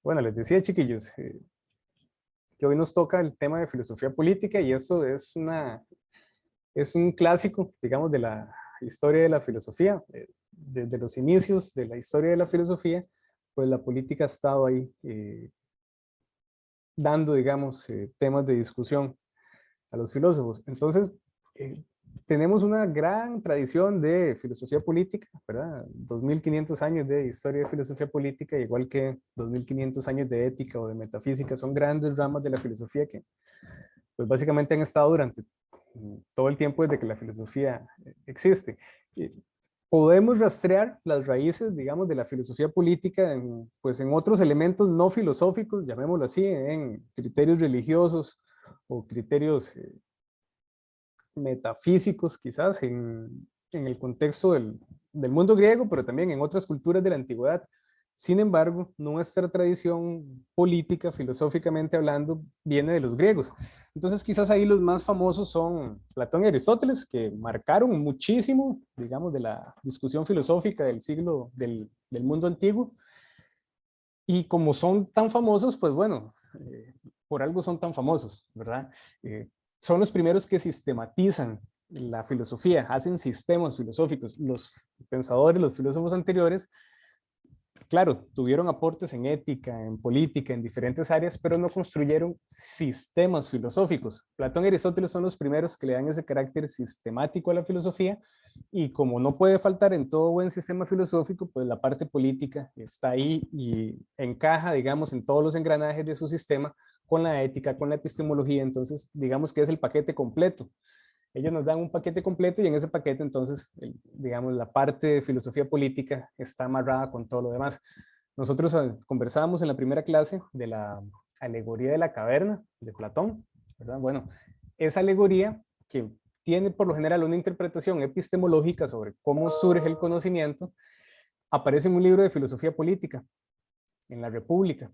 Bueno, les decía, chiquillos, que hoy nos toca el tema de filosofía política y esto es un clásico, digamos, de la historia de la filosofía. Desde los inicios de la historia de la filosofía, pues la política ha estado ahí dando, digamos, temas de discusión a los filósofos. Entonces, eh, tenemos una gran tradición de filosofía política, ¿verdad? 2500 años de historia de filosofía política, igual que 2500 años de ética o de metafísica, son grandes ramas de la filosofía que, pues básicamente han estado durante todo el tiempo desde que la filosofía existe. Podemos rastrear las raíces, digamos, de la filosofía política pues en otros elementos no filosóficos, llamémoslo así, en criterios religiosos o criterios metafísicos quizás en el contexto del mundo griego, pero también en otras culturas de la antigüedad. Sin embargo, nuestra tradición política, filosóficamente hablando, viene de los griegos. Entonces, quizás ahí los más famosos son Platón y Aristóteles, que marcaron muchísimo, digamos, de la discusión filosófica del mundo antiguo. Y como son tan famosos, pues bueno, por algo son tan famosos, ¿verdad? Son los primeros que sistematizan la filosofía, hacen sistemas filosóficos. Los pensadores, los filósofos anteriores, claro, tuvieron aportes en ética, en política, en diferentes áreas, pero no construyeron sistemas filosóficos. Platón y Aristóteles son los primeros que le dan ese carácter sistemático a la filosofía, y como no puede faltar en todo buen sistema filosófico, pues la parte política está ahí y encaja, digamos, en todos los engranajes de su sistema con la ética, con la epistemología. Entonces, digamos que es el paquete completo. Ellos nos dan un paquete completo y en ese paquete entonces, digamos, la parte de filosofía política está amarrada con todo lo demás. Nosotros conversábamos en la primera clase de la alegoría de la caverna de Platón, ¿verdad? Bueno, esa alegoría que tiene por lo general una interpretación epistemológica sobre cómo surge el conocimiento, aparece en un libro de filosofía política, en la República.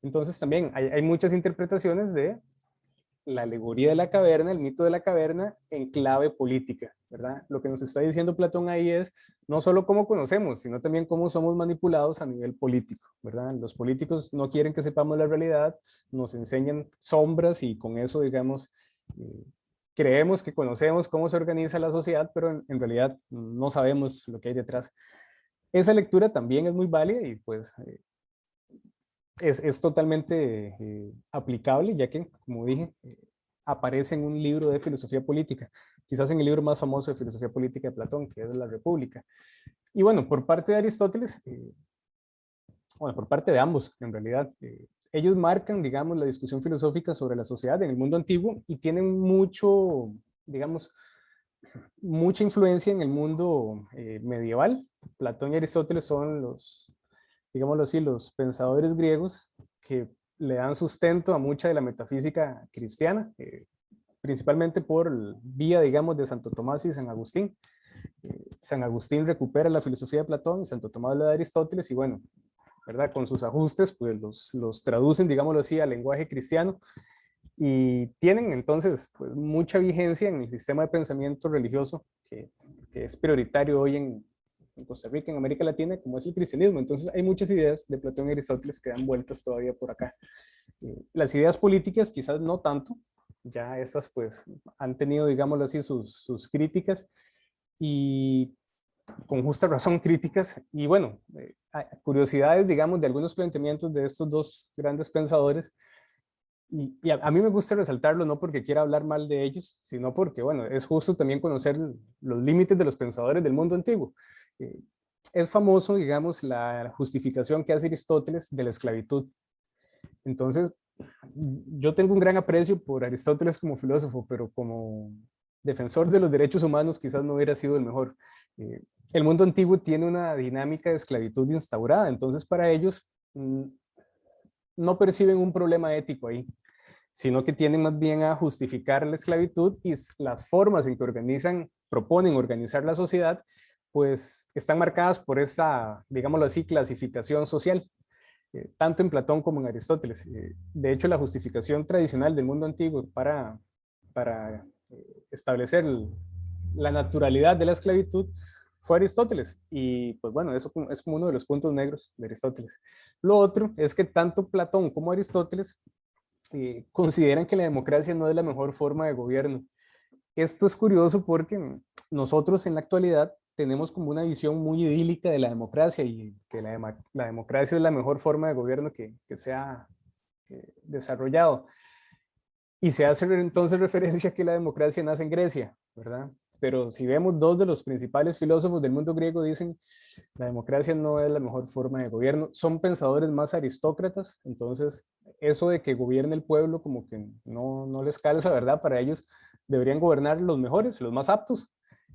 Entonces también hay muchas interpretaciones de la alegoría de la caverna, el mito de la caverna en clave política, ¿verdad? Lo que nos está diciendo Platón ahí es no solo cómo conocemos, sino también cómo somos manipulados a nivel político, ¿verdad? Los políticos no quieren que sepamos la realidad, nos enseñan sombras y con eso, digamos, creemos que conocemos cómo se organiza la sociedad, pero en realidad no sabemos lo que hay detrás. Esa lectura también es muy válida y pues es totalmente aplicable, ya que, como dije, aparece en un libro de filosofía política, quizás en el libro más famoso de filosofía política de Platón, que es La República. Y bueno, por parte de Aristóteles, bueno, por parte de ambos, en realidad, ellos marcan, digamos, la discusión filosófica sobre la sociedad en el mundo antiguo y tienen mucho, digamos, mucha influencia en el mundo medieval. Platón y Aristóteles son los, digámoslo así, los pensadores griegos que le dan sustento a mucha de la metafísica cristiana, principalmente por vía, digamos, de Santo Tomás y San Agustín. San Agustín recupera la filosofía de Platón y Santo Tomás la de Aristóteles y bueno, ¿verdad? Con sus ajustes, pues los traducen, digámoslo así, al lenguaje cristiano y tienen entonces pues, mucha vigencia en el sistema de pensamiento religioso que es prioritario hoy en Costa Rica, en América Latina, como es el cristianismo. Entonces hay muchas ideas de Platón y Aristóteles que dan vueltas todavía por acá. Las ideas políticas quizás no tanto, ya estas pues han tenido, digámoslo así, sus críticas y con justa razón críticas. Y bueno, curiosidades, digamos, de algunos planteamientos de estos dos grandes pensadores. Y a mí me gusta resaltarlo no porque quiera hablar mal de ellos, sino porque, bueno, es justo también conocer los límites de los pensadores del mundo antiguo. Eh, es famoso, digamos, la justificación que hace Aristóteles de la esclavitud. Entonces, yo tengo un gran aprecio por Aristóteles como filósofo, pero como defensor de los derechos humanos quizás no hubiera sido el mejor. El mundo antiguo tiene una dinámica de esclavitud instaurada, entonces para ellos no perciben un problema ético ahí, sino que tienden más bien a justificar la esclavitud y las formas en que proponen organizar la sociedad, pues están marcadas por esta, digámoslo así, clasificación social, tanto en Platón como en Aristóteles. De hecho, la justificación tradicional del mundo antiguo para establecer la naturalidad de la esclavitud fue Aristóteles. Y pues bueno, eso es como uno de los puntos negros de Aristóteles. Lo otro es que tanto Platón como Aristóteles consideran que la democracia no es la mejor forma de gobierno. Esto es curioso porque nosotros en la actualidad tenemos como una visión muy idílica de la democracia y que la democracia es la mejor forma de gobierno que se ha desarrollado. Y se hace entonces referencia a que la democracia nace en Grecia, ¿verdad? Pero si vemos, dos de los principales filósofos del mundo griego dicen la democracia no es la mejor forma de gobierno. Son pensadores más aristócratas, entonces eso de que gobierne el pueblo como que no les calza, ¿verdad? Para ellos deberían gobernar los mejores, los más aptos.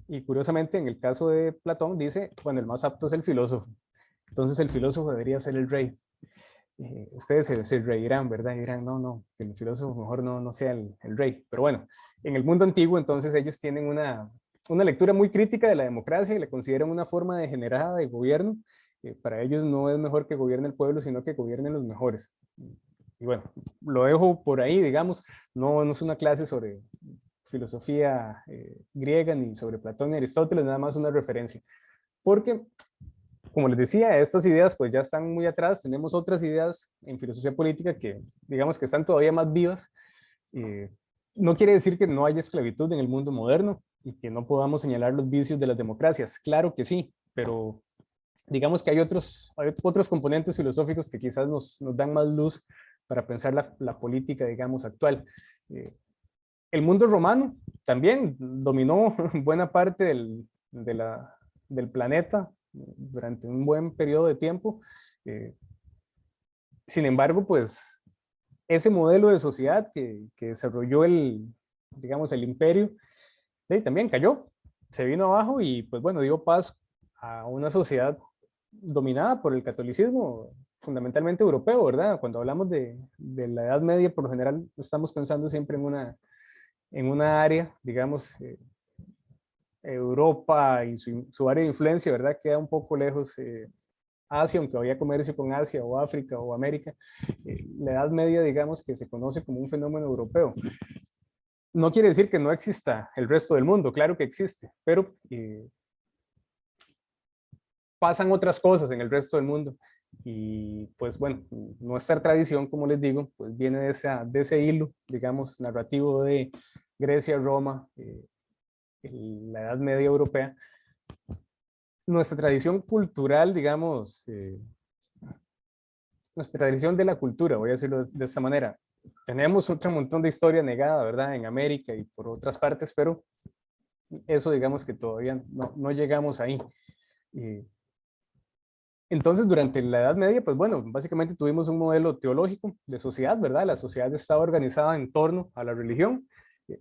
Y curiosamente, en el caso de Platón, dice, bueno, el más apto es el filósofo. Entonces el filósofo debería ser el rey. Ustedes se reirán, ¿verdad? Y dirán, no, que el filósofo mejor no sea el rey. Pero bueno, en el mundo antiguo, entonces ellos tienen una lectura muy crítica de la democracia y la consideran una forma degenerada de gobierno. Para ellos no es mejor que gobierne el pueblo, sino que gobiernen los mejores. Y bueno, lo dejo por ahí, digamos, no es una clase sobre filosofía griega ni sobre Platón y Aristóteles, nada más una referencia. Porque como les decía, estas ideas pues ya están muy atrás, tenemos otras ideas en filosofía política que digamos que están todavía más vivas. Eh, no quiere decir que no haya esclavitud en el mundo moderno y que no podamos señalar los vicios de las democracias, claro que sí, pero digamos que hay otros componentes filosóficos que quizás nos dan más luz para pensar la política, digamos, actual. El mundo romano también dominó buena parte del planeta durante un buen periodo de tiempo. Sin embargo, pues ese modelo de sociedad que desarrolló digamos, el imperio, también cayó, se vino abajo y pues bueno, dio paso a una sociedad dominada por el catolicismo, fundamentalmente europeo, ¿verdad? Cuando hablamos de la Edad Media, por lo general estamos pensando siempre en una área, digamos, Europa y su área de influencia, ¿verdad? Queda un poco lejos Asia, aunque había comercio con Asia o África o América. La Edad Media, digamos, que se conoce como un fenómeno europeo. No quiere decir que no exista el resto del mundo, claro que existe, pero pasan otras cosas en el resto del mundo. Y pues bueno, nuestra tradición, como les digo, pues viene de ese hilo, digamos, narrativo de Grecia, Roma, la Edad Media Europea. Nuestra tradición cultural, digamos, nuestra tradición de la cultura, voy a decirlo de esta manera. Tenemos otro montón de historia negada, ¿verdad? En América y por otras partes, pero eso digamos que todavía no llegamos ahí. Entonces, durante la Edad Media, pues bueno, básicamente tuvimos un modelo teológico de sociedad, ¿verdad? La sociedad estaba organizada en torno a la religión.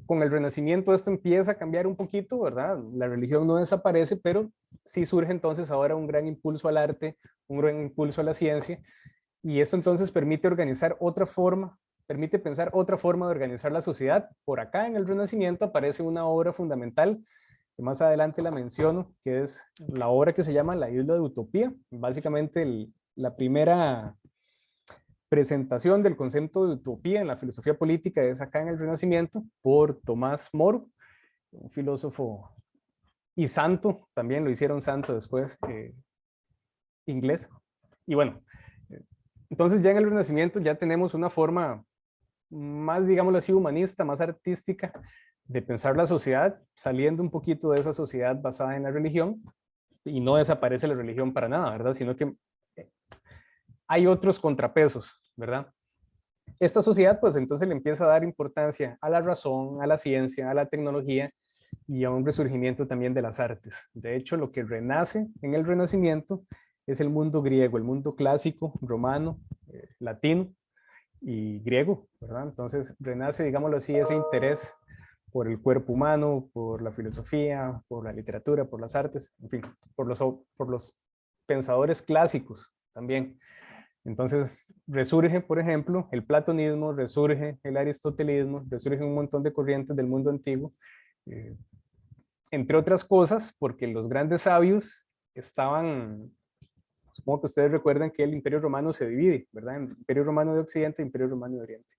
Con el Renacimiento esto empieza a cambiar un poquito, ¿verdad? La religión no desaparece, pero sí surge entonces ahora un gran impulso al arte, un gran impulso a la ciencia, y esto entonces permite organizar otra forma, permite pensar otra forma de organizar la sociedad. Por acá en el Renacimiento aparece una obra fundamental que más adelante la menciono, que es la obra que se llama La Isla de Utopía. Básicamente la primera presentación del concepto de utopía en la filosofía política es acá en el Renacimiento por Tomás Moro, un filósofo y santo, también lo hicieron santo después, inglés. Y bueno, entonces ya en el Renacimiento ya tenemos una forma más, digámoslo así, humanista, más artística de pensar la sociedad, saliendo un poquito de esa sociedad basada en la religión, y no desaparece la religión para nada, ¿verdad? Sino que hay otros contrapesos, ¿verdad? Esta sociedad, pues entonces le empieza a dar importancia a la razón, a la ciencia, a la tecnología y a un resurgimiento también de las artes. De hecho, lo que renace en el Renacimiento es el mundo griego, el mundo clásico, romano, latino y griego, ¿verdad? Entonces renace, digámoslo así, ese interés por el cuerpo humano, por la filosofía, por la literatura, por las artes, en fin, por los pensadores clásicos también. Entonces resurge, por ejemplo, el platonismo, resurge el aristotelismo, resurge un montón de corrientes del mundo antiguo, eh, entre otras cosas, porque los grandes sabios estaban, supongo que ustedes recuerdan que el Imperio Romano se divide, ¿verdad? En Imperio Romano de Occidente e Imperio Romano de Oriente.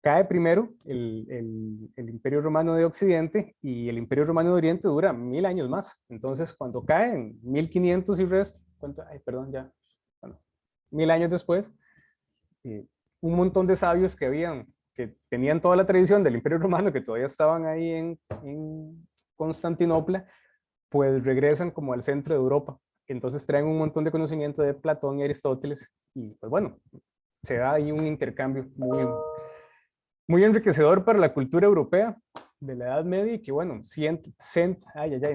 cae primero el Imperio Romano de Occidente y el Imperio Romano de Oriente dura 1000 años más. Entonces, cuando cae en 1500 y resto, ay, perdón, ya, bueno, 1000 años después, un montón de sabios que tenían toda la tradición del Imperio Romano, que todavía estaban ahí en Constantinopla, pues regresan como al centro de Europa. Entonces traen un montón de conocimiento de Platón y Aristóteles y pues bueno, se da ahí un intercambio muy enriquecedor para la cultura europea de la Edad Media y que bueno,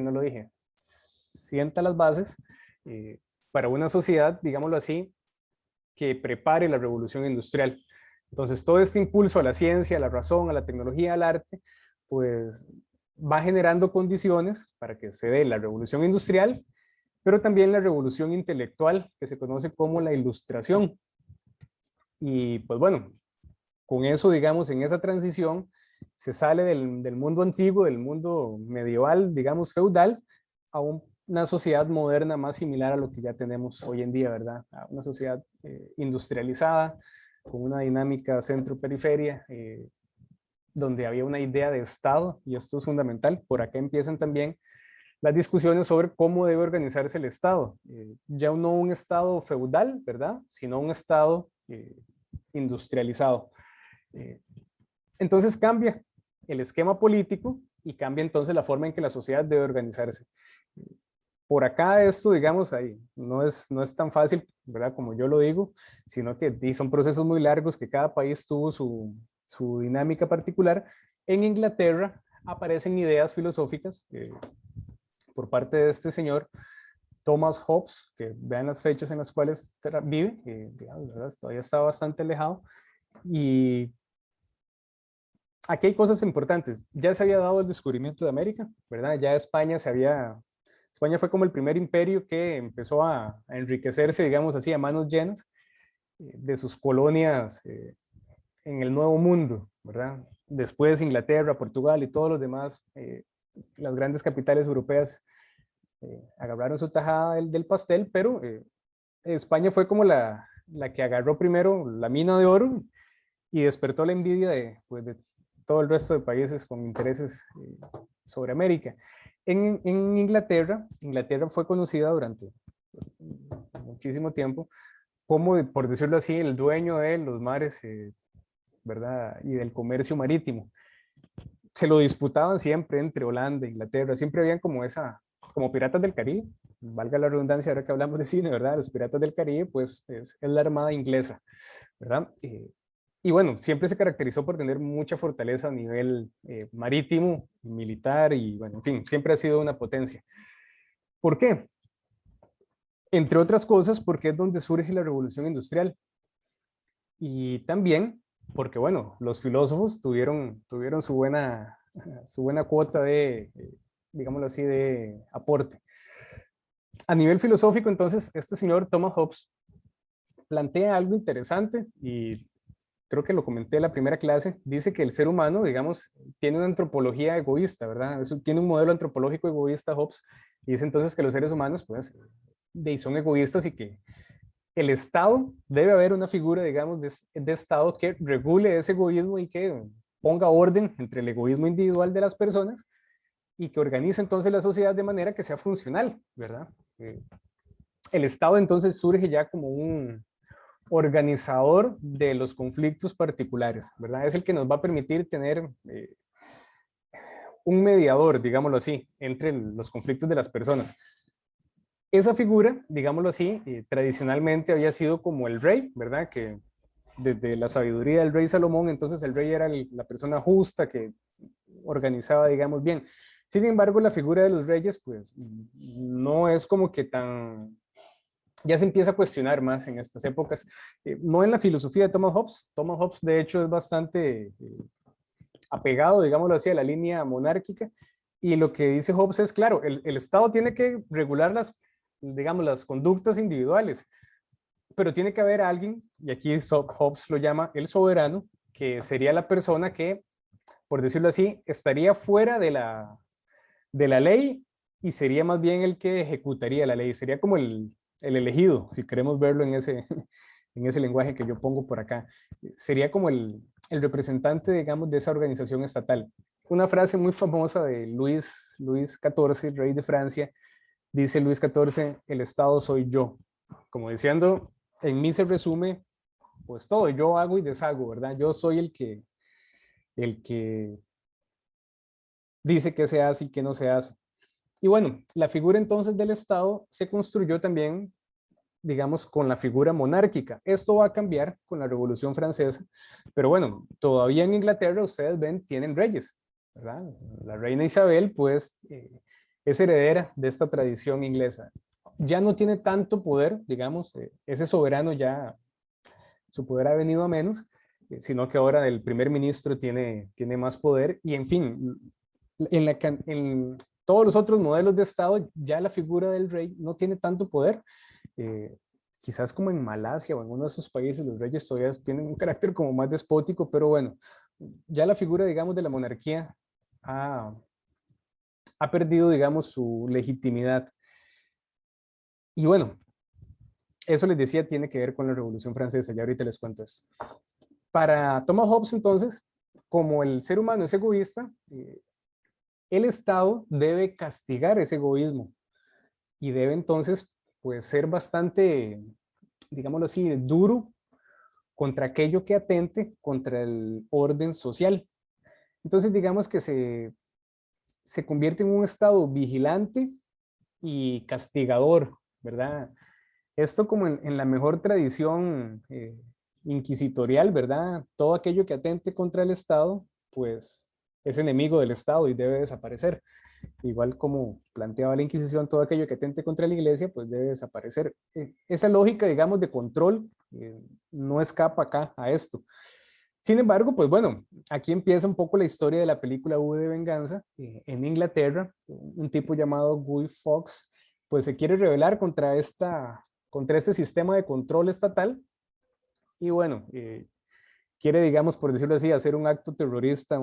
no lo dije, sienta las bases para una sociedad, digámoslo así, que prepare la revolución industrial. Entonces, todo este impulso a la ciencia, a la razón, a la tecnología, al arte, pues va generando condiciones para que se dé la revolución industrial, pero también la revolución intelectual, que se conoce como la ilustración. Y pues bueno, con eso, digamos, en esa transición, se sale del mundo antiguo, del mundo medieval, digamos, feudal, a una sociedad moderna más similar a lo que ya tenemos hoy en día, ¿verdad? A una sociedad industrializada, con una dinámica centro-periferia, donde había una idea de Estado, y esto es fundamental. Por acá empiezan también las discusiones sobre cómo debe organizarse el Estado. Ya no un Estado feudal, ¿verdad? Sino un Estado industrializado. Entonces cambia el esquema político y cambia entonces la forma en que la sociedad debe organizarse. Por acá esto, digamos, ahí no es tan fácil, ¿verdad? Como yo lo digo, sino que son procesos muy largos, que cada país tuvo su dinámica particular. En Inglaterra aparecen ideas filosóficas por parte de este señor, Thomas Hobbes, que vean las fechas en las cuales vive, digamos, ¿verdad? Todavía está bastante alejado. Y aquí hay cosas importantes. Ya se había dado el descubrimiento de América, ¿verdad? Ya España fue como el primer imperio que empezó a enriquecerse, digamos así, a manos llenas de sus colonias en el Nuevo Mundo, ¿verdad? Después Inglaterra, Portugal y todos los demás, las grandes capitales europeas agarraron su tajada del pastel, pero España fue como la que agarró primero la mina de oro y despertó la envidia pues, de todo el resto de países con intereses sobre América. En Inglaterra fue conocida durante muchísimo tiempo como, por decirlo así, el dueño de los mares, ¿verdad? Y del comercio marítimo. Se lo disputaban siempre entre Holanda e Inglaterra, siempre habían como piratas del Caribe, valga la redundancia ahora que hablamos de cine, ¿verdad? Los piratas del Caribe, pues es la armada inglesa, ¿verdad? Y bueno, siempre se caracterizó por tener mucha fortaleza a nivel marítimo, militar y bueno, en fin, siempre ha sido una potencia. ¿Por qué? Entre otras cosas, porque es donde surge la revolución industrial. Y también porque, bueno, los filósofos tuvieron su buena cuota de, digámoslo así, de aporte. A nivel filosófico, entonces, este señor Thomas Hobbes plantea algo interesante y creo que lo comenté en la primera clase. Dice que el ser humano, digamos, tiene una antropología egoísta, ¿verdad? Tiene un modelo antropológico egoísta Hobbes, y dice entonces que los seres humanos, pues, son egoístas y que el Estado, debe haber una figura, digamos, de Estado que regule ese egoísmo y que ponga orden entre el egoísmo individual de las personas y que organice entonces la sociedad de manera que sea funcional, ¿verdad? El Estado entonces surge ya como un organizador de los conflictos particulares, ¿verdad? Es el que nos va a permitir tener un mediador, digámoslo así, entre los conflictos de las personas. Esa figura, digámoslo así, tradicionalmente había sido como el rey, ¿verdad? Que desde la sabiduría del rey Salomón, entonces el rey era la persona justa que organizaba, digamos, bien. Sin embargo, la figura de los reyes, pues, no es como que ya se empieza a cuestionar más en estas épocas. No en la filosofía de Thomas Hobbes. Thomas Hobbes, de hecho, es bastante apegado, digámoslo así, a la línea monárquica. Y lo que dice Hobbes es, claro, el Estado tiene que regular digamos, las conductas individuales, pero tiene que haber alguien, y aquí Hobbes lo llama el soberano, que sería la persona que, por decirlo así, estaría fuera de la ley y sería más bien el que ejecutaría la ley, sería como el elegido, si queremos verlo en ese lenguaje que yo pongo por acá. Sería como el representante, digamos, de esa organización estatal. Una frase muy famosa de Luis XIV, rey de Francia, dice Luis XIV, el Estado soy yo, como diciendo, en mí se resume pues todo, yo hago y deshago, ¿verdad? Yo soy el que dice qué se hace y qué no se hace. Y bueno, la figura entonces del Estado se construyó también, digamos, con la figura monárquica. Esto va a cambiar con la Revolución Francesa, pero bueno, todavía en Inglaterra, ustedes ven, tienen reyes, ¿verdad? La reina Isabel, pues, es heredera de esta tradición inglesa. Ya no tiene tanto poder, digamos, ese soberano ya, su poder ha venido a menos, sino que ahora el primer ministro tiene más poder y en fin, en todos los otros modelos de Estado ya la figura del rey no tiene tanto poder. Eh, Quizás como en Malasia o en uno de esos países los reyes todavía tienen un carácter como más despótico, pero bueno, ya la figura, digamos, de la monarquía ha, ha perdido, digamos, su legitimidad. Y bueno, eso les decía tiene que ver con la Revolución Francesa, ya ahorita les cuento eso. Para Thomas Hobbes, entonces, como el ser humano es egoísta, el Estado debe castigar ese egoísmo y debe entonces, pues, ser bastante, digámoslo así, duro contra aquello que atente contra el orden social. Entonces, digamos que se convierte en un Estado vigilante y castigador, ¿verdad? Esto como en la mejor tradición inquisitorial, ¿verdad? Todo aquello que atente contra el Estado, pues es enemigo del Estado y debe desaparecer. Igual como planteaba la Inquisición, todo aquello que atente contra la Iglesia, pues debe desaparecer. Esa lógica, digamos, de control no escapa acá a esto. Sin embargo, pues bueno, aquí empieza un poco la historia de la película V de Venganza. En Inglaterra, un tipo llamado Guy Fawkes, pues se quiere rebelar contra este sistema de control estatal y bueno, quiere, digamos, por decirlo así, hacer un acto terrorista,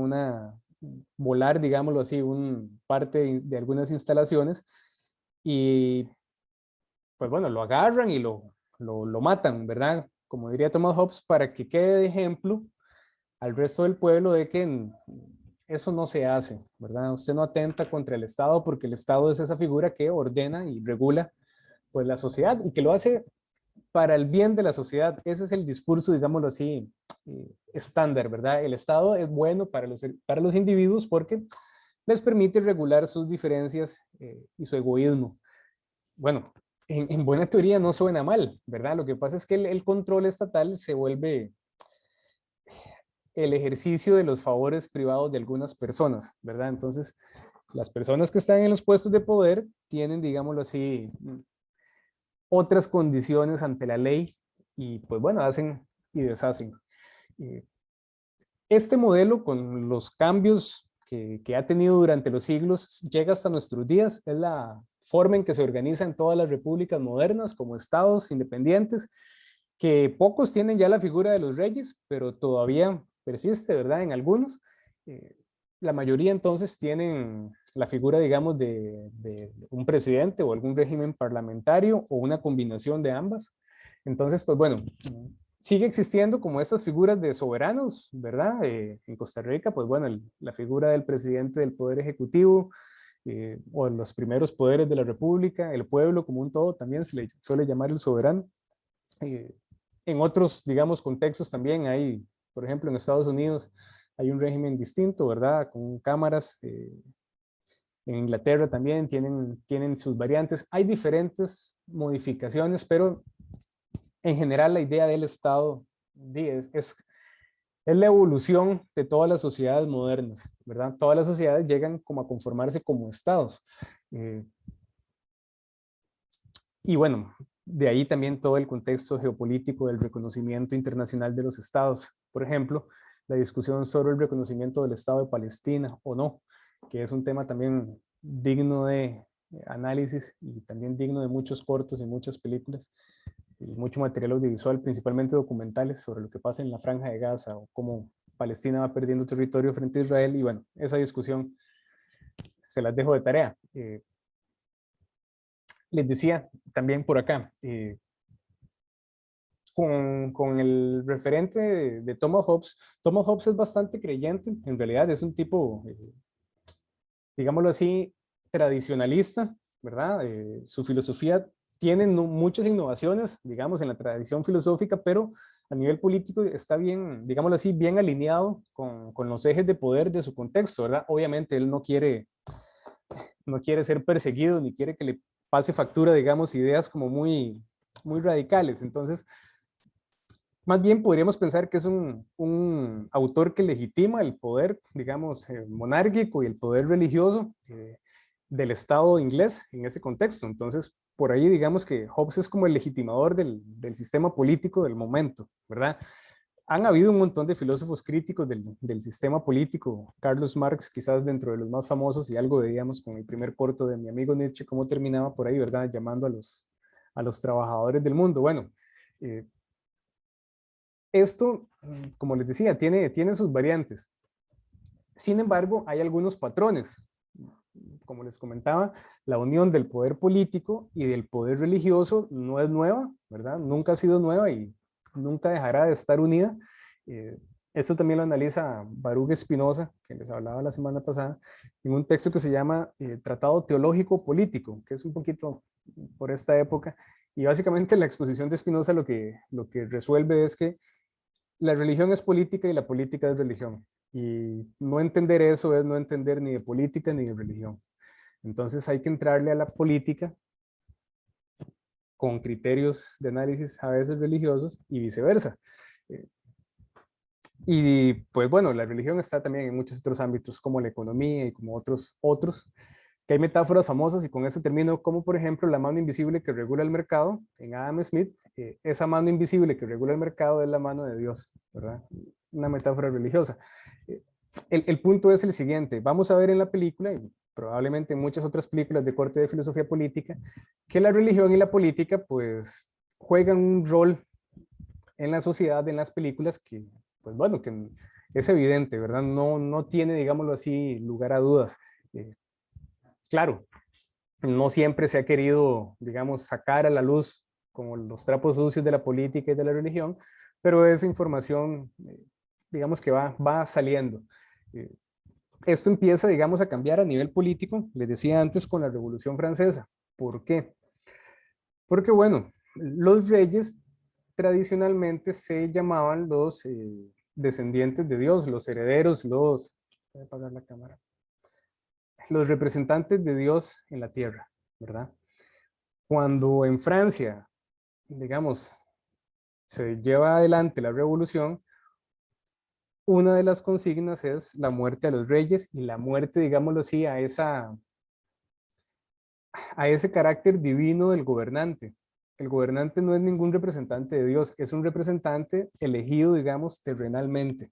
volar, digámoslo así, un parte de algunas instalaciones y pues bueno, lo agarran y lo matan, ¿verdad? Como diría Thomas Hobbes, para que quede de ejemplo al resto del pueblo de que eso no se hace, ¿verdad? Usted no atenta contra el Estado porque el Estado es esa figura que ordena y regula pues la sociedad y que lo hace para el bien de la sociedad. Ese es el discurso, digámoslo así, estándar, ¿verdad? El Estado es bueno para los individuos porque les permite regular sus diferencias y su egoísmo. Bueno, en buena teoría no suena mal, ¿verdad? Lo que pasa es que el control estatal se vuelve el ejercicio de los favores privados de algunas personas, ¿verdad? Entonces, las personas que están en los puestos de poder tienen, digámoslo así, otras condiciones ante la ley y pues bueno, hacen y deshacen. Este modelo con los cambios que ha tenido durante los siglos llega hasta nuestros días, es la forma en que se organizan todas las repúblicas modernas como estados independientes, que pocos tienen ya la figura de los reyes, pero todavía persiste, ¿verdad? En algunos. Eh, la mayoría entonces tienen la figura, digamos, de un presidente o algún régimen parlamentario o una combinación de ambas. Entonces, pues bueno, sigue existiendo como estas figuras de soberanos, ¿verdad? En Costa Rica, pues bueno, la figura del presidente del Poder Ejecutivo o los primeros poderes de la República, el pueblo como un todo también se le suele llamar el soberano. Eh, en otros, digamos, contextos también hay, por ejemplo, en Estados Unidos hay un régimen distinto, ¿verdad? Con cámaras. En Inglaterra también tienen sus variantes. Hay diferentes modificaciones, pero en general la idea del Estado es la evolución de todas las sociedades modernas, ¿verdad? Todas las sociedades llegan como a conformarse como estados. Eh, y bueno, de ahí también todo el contexto geopolítico del reconocimiento internacional de los estados. Por ejemplo, la discusión sobre el reconocimiento del Estado de Palestina o no, que es un tema también digno de análisis y también digno de muchos cortos y muchas películas y mucho material audiovisual, principalmente documentales sobre lo que pasa en la Franja de Gaza o cómo Palestina va perdiendo territorio frente a Israel. Y bueno, esa discusión se las dejo de tarea. Les decía también por acá, con con el referente de Thomas Hobbes. Thomas Hobbes es bastante creyente, en realidad es un tipo, digámoslo así, tradicionalista, ¿verdad? Su filosofía tiene muchas innovaciones, digamos, en la tradición filosófica, pero a nivel político está bien, digámoslo así, bien alineado con los ejes de poder de su contexto, ¿verdad? Obviamente él no quiere ser perseguido, ni quiere que le pase factura, digamos, ideas como muy radicales. Entonces, más bien podríamos pensar que es un autor que legitima el poder, digamos, monárquico y el poder religioso del Estado inglés en ese contexto. Entonces, por ahí digamos que Hobbes es como el legitimador del sistema político del momento, ¿verdad? Han habido un montón de filósofos críticos del sistema político. Carlos Marx, quizás dentro de los más famosos, y algo veíamos con el primer corto de mi amigo Nietzsche, cómo terminaba por ahí, ¿verdad? Llamando a los trabajadores del mundo. Bueno, esto, como les decía, tiene sus variantes. Sin embargo, hay algunos patrones. Como les comentaba, la unión del poder político y del poder religioso no es nueva, ¿verdad? Nunca ha sido nueva y nunca dejará de estar unida. Esto también lo analiza Baruch Spinoza, que les hablaba la semana pasada, en un texto que se llama Tratado Teológico Político, que es un poquito por esta época. Y básicamente la exposición de Spinoza lo que resuelve es que la religión es política y la política es religión. Y no entender eso es no entender ni de política ni de religión. Entonces hay que entrarle a la política con criterios de análisis a veces religiosos y viceversa. Y pues bueno, la religión está también en muchos otros ámbitos como la economía y como otros, que hay metáforas famosas y con eso termino, como por ejemplo la mano invisible que regula el mercado en Adam Smith. Esa mano invisible que regula el mercado es la mano de Dios, ¿verdad? Una metáfora religiosa. El punto es el siguiente, vamos a ver en la película y probablemente en muchas otras películas de corte de filosofía política, que la religión y la política pues juegan un rol en la sociedad, en las películas que, pues bueno, que es evidente, ¿verdad? No tiene, digámoslo así, lugar a dudas. Claro, no siempre se ha querido, digamos, sacar a la luz como los trapos sucios de la política y de la religión, pero esa información, digamos que va saliendo. Esto empieza, digamos, a cambiar a nivel político, les decía antes, con la Revolución Francesa. ¿Por qué? Porque, bueno, los reyes tradicionalmente se llamaban los descendientes de Dios, los herederos, voy a apagar la cámara, los representantes de Dios en la tierra, ¿verdad? Cuando en Francia, digamos, se lleva adelante la revolución, una de las consignas es la muerte a los reyes y la muerte, digámoslo así, a ese carácter divino del gobernante. El gobernante no es ningún representante de Dios, es un representante elegido, digamos, terrenalmente.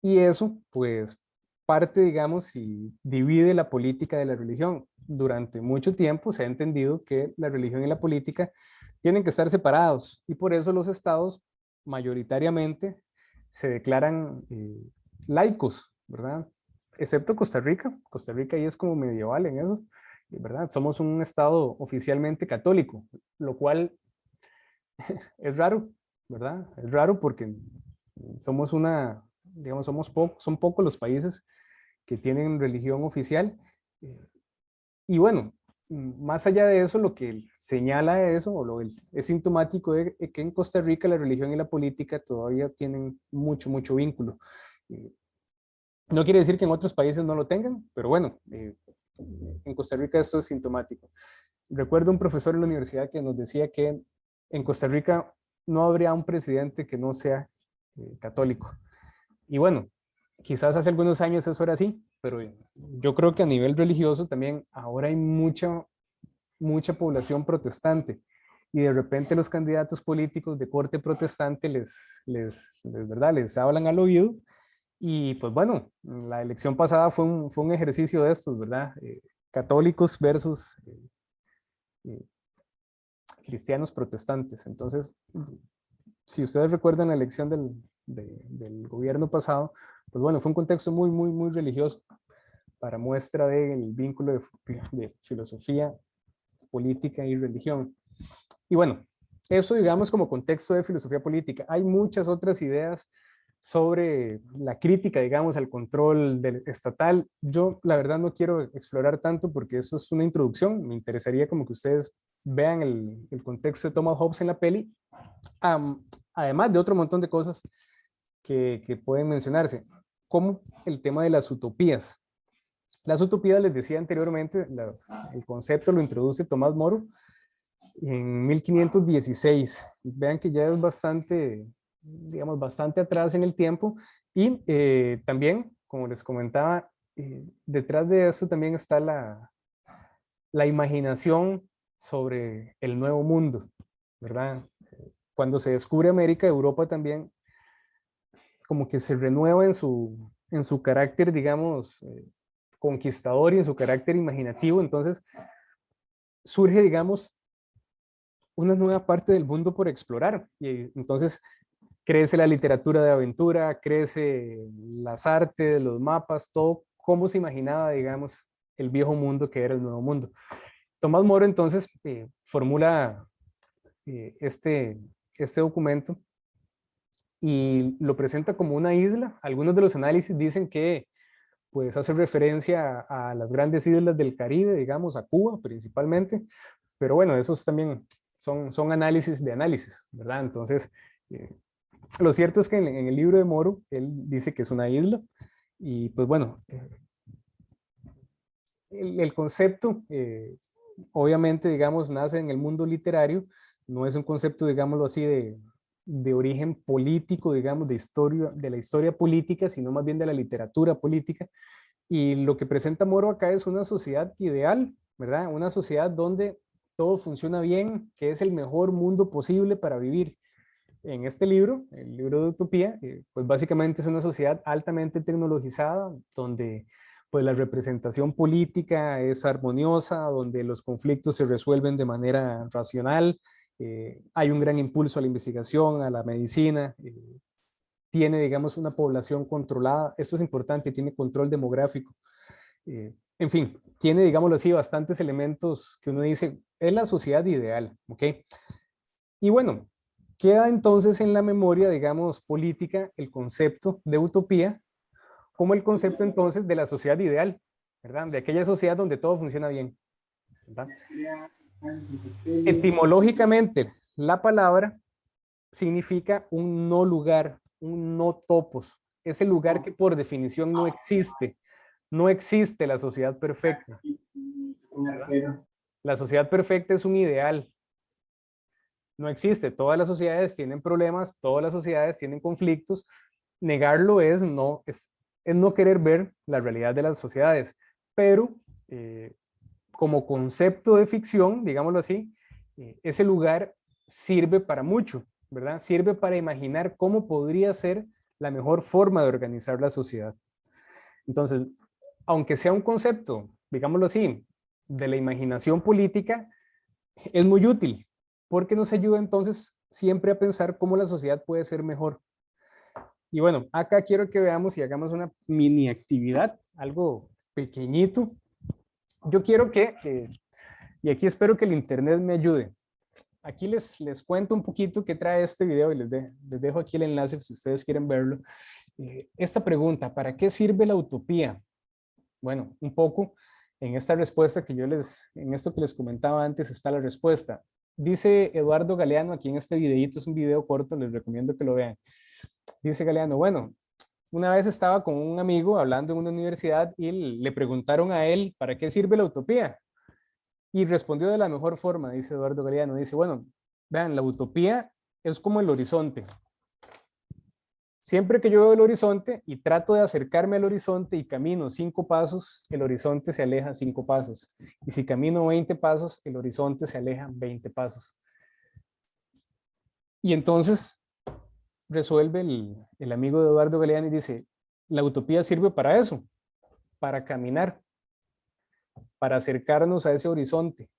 Y eso, pues, parte, digamos, y divide la política de la religión. Durante mucho tiempo se ha entendido que la religión y la política tienen que estar separados y por eso los estados mayoritariamente se declaran laicos, ¿verdad? Excepto Costa Rica. Costa Rica ahí es como medieval en eso, ¿verdad? Somos un estado oficialmente católico, lo cual es raro, ¿verdad? Es raro porque somos digamos, son pocos los países que tienen religión oficial. Y bueno, más allá de eso, lo que señala eso, es sintomático de que en Costa Rica la religión y la política todavía tienen mucho vínculo. No quiere decir que en otros países no lo tengan, pero bueno, en Costa Rica esto es sintomático. Recuerdo un profesor en la universidad que nos decía que en Costa Rica no habría un presidente que no sea católico. Y bueno, quizás hace algunos años eso era así, pero yo creo que a nivel religioso también ahora hay mucha población protestante y de repente los candidatos políticos de corte protestante ¿verdad? Les hablan al oído y pues bueno, la elección pasada fue un ejercicio de estos, ¿verdad? Católicos versus eh, cristianos protestantes. Entonces, si ustedes recuerdan la elección del gobierno pasado, pues bueno, fue un contexto muy religioso para muestra del vínculo de filosofía, política y religión. Y bueno, eso, digamos, como contexto de filosofía política. Hay muchas otras ideas sobre la crítica, digamos, al control estatal. Yo, la verdad, no quiero explorar tanto porque eso es una introducción. Me interesaría como que ustedes vean el contexto de Thomas Hobbes en la peli, además de otro montón de cosas que pueden mencionarse, como el tema de las utopías. Las utopías, les decía anteriormente, el concepto lo introduce Tomás Moro en 1516. Vean que ya es bastante, digamos, bastante atrás en el tiempo. Y también, como les comentaba, detrás de esto también está la imaginación sobre el nuevo mundo, ¿verdad? Cuando se descubre América, Europa también como que se renueva en su carácter, digamos, conquistador y en su carácter imaginativo. Entonces surge, digamos, una nueva parte del mundo por explorar. Y entonces crece la literatura de aventura, crece las artes, los mapas, todo cómo se imaginaba, digamos, el viejo mundo que era el nuevo mundo. Tomás Moro entonces formula este documento y lo presenta como una isla. Algunos de los análisis dicen que pues hace referencia a las grandes islas del Caribe, digamos, a Cuba principalmente, pero bueno, esos también son análisis de análisis, ¿verdad? Entonces, lo cierto es que en el libro de Moro, él dice que es una isla, y pues bueno, el concepto, obviamente, digamos, nace en el mundo literario, no es un concepto, digámoslo así, de origen político, digamos, de la historia política, sino más bien de la literatura política. Y lo que presenta Moro acá es una sociedad ideal, ¿verdad? Una sociedad donde todo funciona bien, que es el mejor mundo posible para vivir. En este libro, el libro de Utopía, pues básicamente es una sociedad altamente tecnologizada, donde pues la representación política es armoniosa, donde los conflictos se resuelven de manera racional, hay un gran impulso a la investigación, a la medicina, tiene, digamos, una población controlada, esto es importante, tiene control demográfico, en fin, tiene, digámoslo así, bastantes elementos que uno dice, es la sociedad ideal, ¿ok? Y bueno, queda entonces en la memoria, digamos, política, el concepto de utopía, como el concepto entonces de la sociedad ideal, ¿verdad? De aquella sociedad donde todo funciona bien, ¿verdad? Etimológicamente, la palabra significa un no lugar, un no topos, ese lugar que por definición no existe. No existe la sociedad perfecta, ¿verdad? La sociedad perfecta es un ideal. No existe. Todas las sociedades tienen problemas, todas las sociedades tienen conflictos. Negarlo es no querer ver la realidad de las sociedades. Pero como concepto de ficción, digámoslo así, ese lugar sirve para mucho, ¿verdad? Sirve para imaginar cómo podría ser la mejor forma de organizar la sociedad. Entonces, aunque sea un concepto, digámoslo así, de la imaginación política, es muy útil, porque nos ayuda entonces siempre a pensar cómo la sociedad puede ser mejor. Y bueno, acá quiero que veamos y hagamos una mini actividad, algo pequeñito. Yo quiero y aquí espero que el internet me ayude. Aquí les cuento un poquito qué trae este video y les dejo aquí el enlace si ustedes quieren verlo. Esta pregunta, ¿para qué sirve la utopía? Bueno, un poco en esta respuesta en esto que les comentaba antes está la respuesta. Dice Eduardo Galeano aquí en este videito, es un video corto, les recomiendo que lo vean. Dice Galeano, bueno, una vez estaba con un amigo hablando en una universidad y le preguntaron a él, ¿para qué sirve la utopía? Y respondió de la mejor forma, dice Eduardo Galeano. Dice, bueno, vean, la utopía es como el horizonte. Siempre que yo veo el horizonte y trato de acercarme al horizonte y camino 5 pasos, el horizonte se aleja 5 pasos. Y si camino 20 pasos, el horizonte se aleja 20 pasos. Y entonces resuelve el amigo de Eduardo Galeano y dice, la utopía sirve para eso, para caminar, para acercarnos a ese horizonte,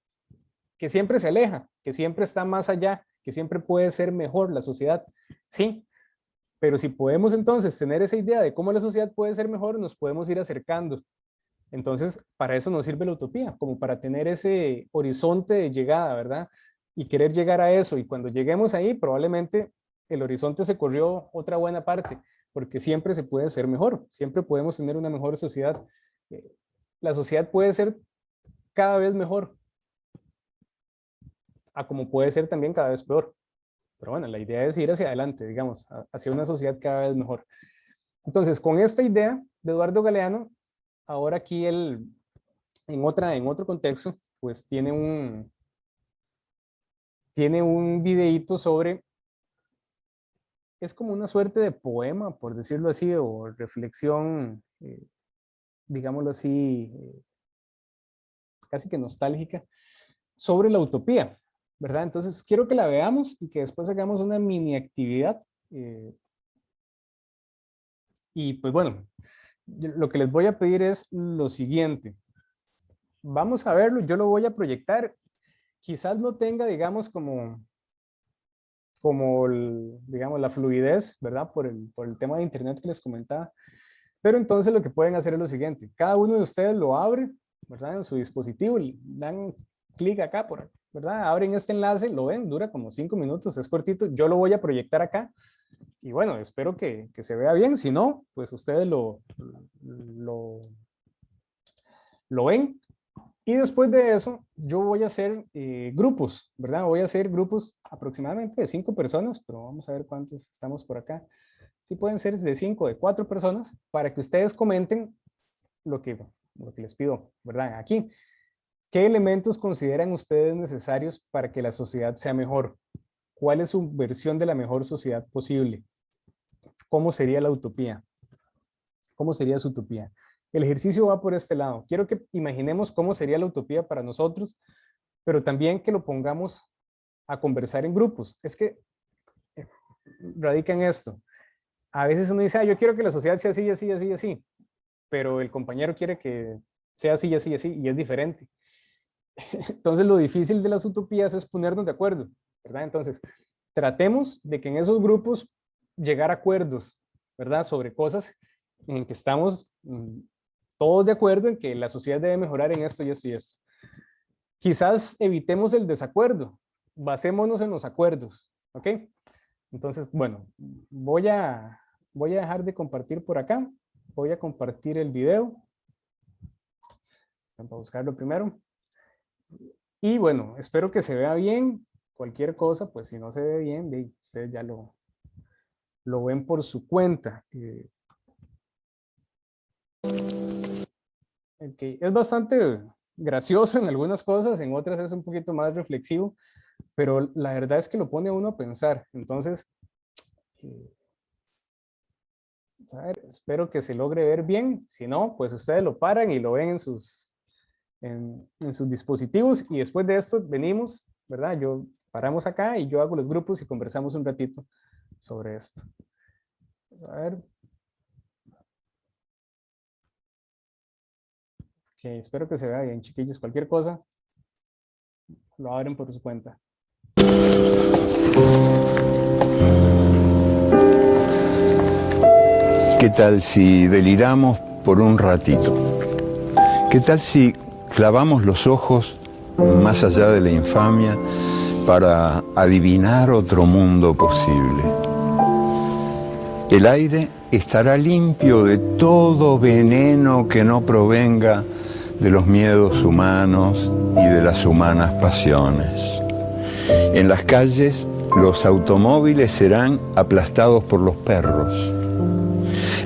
que siempre se aleja, que siempre está más allá, que siempre puede ser mejor la sociedad. Sí, pero si podemos entonces tener esa idea de cómo la sociedad puede ser mejor, nos podemos ir acercando. Entonces, para eso nos sirve la utopía, como para tener ese horizonte de llegada, ¿verdad? y querer llegar a eso, y cuando lleguemos ahí, probablemente el horizonte se corrió otra buena parte, porque siempre se puede ser mejor, siempre podemos tener una mejor sociedad. La sociedad puede ser cada vez mejor, a como puede ser también cada vez peor. Pero bueno, la idea es ir hacia adelante, digamos, hacia una sociedad cada vez mejor. Entonces, con esta idea de Eduardo Galeano, ahora aquí él, en otro contexto, pues tiene un videíto sobre, es como una suerte de poema, por decirlo así, o reflexión, digámoslo así, casi que nostálgica, sobre la utopía, ¿verdad? Entonces, quiero que la veamos y que después hagamos una mini actividad. Y pues bueno, lo que les voy a pedir es lo siguiente. Vamos a verlo, yo lo voy a proyectar. Quizás no tenga, digamos, como digamos, la fluidez, ¿verdad? Por el tema de internet que les comentaba. Pero entonces lo que pueden hacer es lo siguiente. Cada uno de ustedes lo abre, ¿verdad? En su dispositivo y dan clic acá, ¿verdad? Abren este enlace, lo ven, dura como 5 minutos, es cortito. Yo lo voy a proyectar acá. Y bueno, espero que se vea bien. Si no, pues ustedes lo ven. Y después de eso, yo voy a hacer grupos, ¿verdad? Voy a hacer grupos aproximadamente de 5 personas, pero vamos a ver cuántos estamos por acá. Sí pueden ser de 5, de 4 personas, para que ustedes comenten lo que les pido, ¿verdad? Aquí, ¿qué elementos consideran ustedes necesarios para que la sociedad sea mejor? ¿Cuál es su versión de la mejor sociedad posible? ¿Cómo sería la utopía? ¿Cómo sería su utopía? El ejercicio va por este lado. Quiero que imaginemos cómo sería la utopía para nosotros, pero también que lo pongamos a conversar en grupos. Es que radica en esto. A veces uno dice, yo quiero que la sociedad sea así, así, así, así, pero el compañero quiere que sea así, así, así, y es diferente. Entonces, lo difícil de las utopías es ponernos de acuerdo, ¿verdad? Entonces, tratemos de que en esos grupos llegar a acuerdos, ¿verdad? Sobre cosas en que estamos todos de acuerdo en que la sociedad debe mejorar en esto y esto y esto. Quizás evitemos el desacuerdo, basémonos en los acuerdos, ¿ok? Entonces, bueno, voy a dejar de compartir por acá, voy a compartir el video, vamos a buscarlo primero. Y bueno, espero que se vea bien, cualquier cosa, pues si no se ve bien, ustedes ya lo ven por su cuenta. Okay. Es bastante gracioso en algunas cosas, en otras es un poquito más reflexivo, pero la verdad es que lo pone a uno a pensar. Entonces, a ver, espero que se logre ver bien. Si no, pues ustedes lo paran y lo ven en sus dispositivos, y después de esto venimos, ¿verdad? Paramos acá y yo hago los grupos y conversamos un ratito sobre esto. Vamos a ver. Ok, espero que se vea bien, chiquillos. Cualquier cosa, lo abren por su cuenta. ¿Qué tal si deliramos por un ratito? ¿Qué tal si clavamos los ojos más allá de la infamia para adivinar otro mundo posible? El aire estará limpio de todo veneno que no provenga de los miedos humanos y de las humanas pasiones. En las calles, los automóviles serán aplastados por los perros.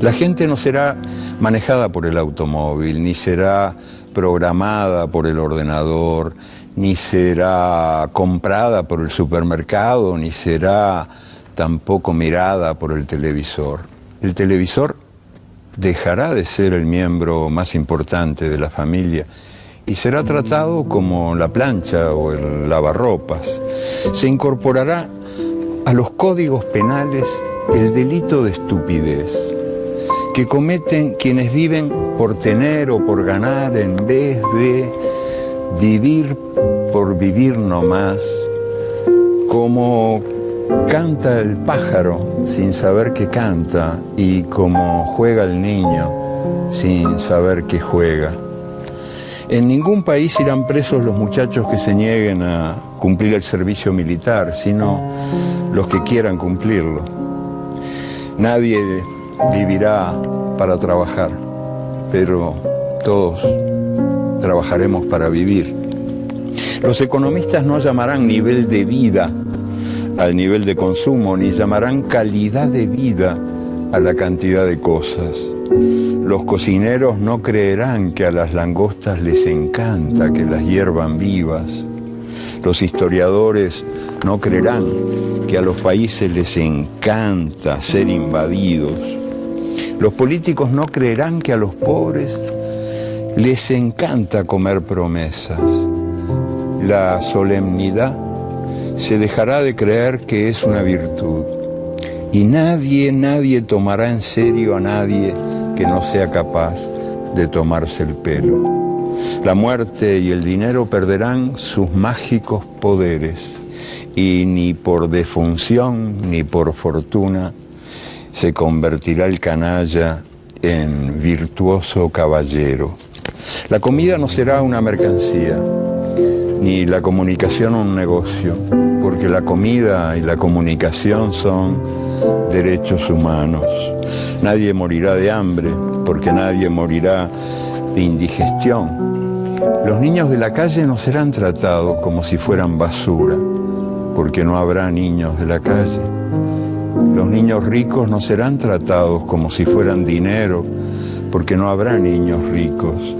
La gente no será manejada por el automóvil, ni será programada por el ordenador, ni será comprada por el supermercado, ni será tampoco mirada por el televisor. El televisor dejará de ser el miembro más importante de la familia y será tratado como la plancha o el lavarropas. Se incorporará a los códigos penales el delito de estupidez que cometen quienes viven por tener o por ganar en vez de vivir por vivir nomás, como canta el pájaro sin saber que canta y como juega el niño sin saber que juega. En ningún país irán presos los muchachos que se nieguen a cumplir el servicio militar, sino los que quieran cumplirlo. Nadie vivirá para trabajar, pero todos trabajaremos para vivir. Los economistas no llamarán nivel de vida al nivel de consumo, ni llamarán calidad de vida a la cantidad de cosas. Los cocineros no creerán que a las langostas les encanta que las hiervan vivas. Los historiadores no creerán que a los países les encanta ser invadidos. Los políticos no creerán que a los pobres les encanta comer promesas. La solemnidad se dejará de creer que es una virtud. Y nadie tomará en serio a nadie que no sea capaz de tomarse el pelo. La muerte y el dinero perderán sus mágicos poderes y ni por defunción ni por fortuna se convertirá el canalla en virtuoso caballero. La comida no será una mercancía, ni la comunicación un negocio, porque la comida y la comunicación son derechos humanos. Nadie morirá de hambre, porque nadie morirá de indigestión. Los niños de la calle no serán tratados como si fueran basura, porque no habrá niños de la calle. Los niños ricos no serán tratados como si fueran dinero, porque no habrá niños ricos.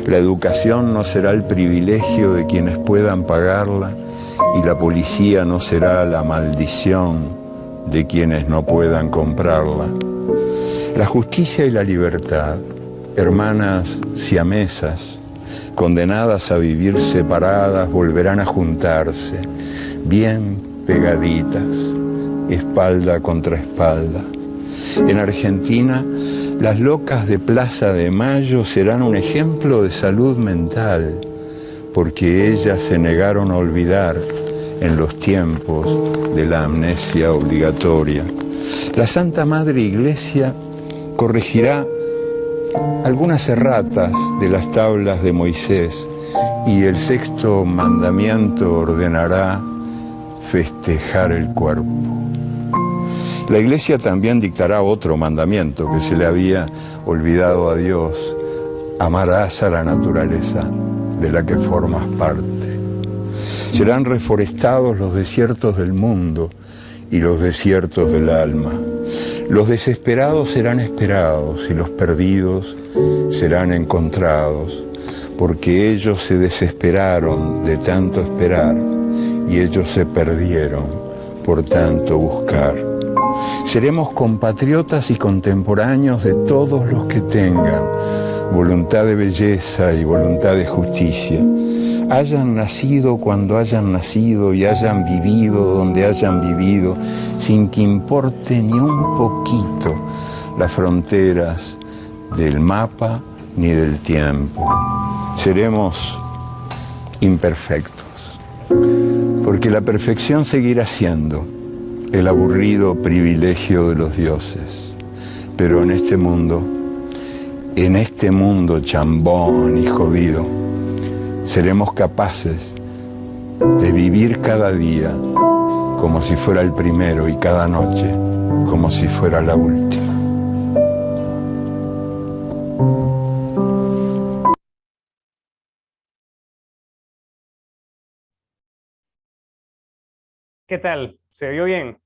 La educación no será el privilegio de quienes puedan pagarla, y la policía no será la maldición de quienes no puedan comprarla. La justicia y la libertad, hermanas siamesas, condenadas a vivir separadas, volverán a juntarse, bien pegaditas, espalda contra espalda. En Argentina, las locas de Plaza de Mayo serán un ejemplo de salud mental, porque ellas se negaron a olvidar en los tiempos de la amnesia obligatoria. La Santa Madre Iglesia corregirá algunas erratas de las tablas de Moisés y el sexto mandamiento ordenará festejar el cuerpo. La Iglesia también dictará otro mandamiento que se le había olvidado a Dios: amarás a la naturaleza de la que formas parte. Serán reforestados los desiertos del mundo y los desiertos del alma. Los desesperados serán esperados y los perdidos serán encontrados, porque ellos se desesperaron de tanto esperar y ellos se perdieron por tanto buscar. Seremos compatriotas y contemporáneos de todos los que tengan voluntad de belleza y voluntad de justicia. Hayan nacido cuando hayan nacido y hayan vivido donde hayan vivido, sin que importe ni un poquito las fronteras del mapa ni del tiempo. Seremos imperfectos, porque la perfección seguirá siendo el aburrido privilegio de los dioses. Pero en este mundo chambón y jodido, seremos capaces de vivir cada día como si fuera el primero y cada noche como si fuera la última. ¿Qué tal? ¿Se vio bien?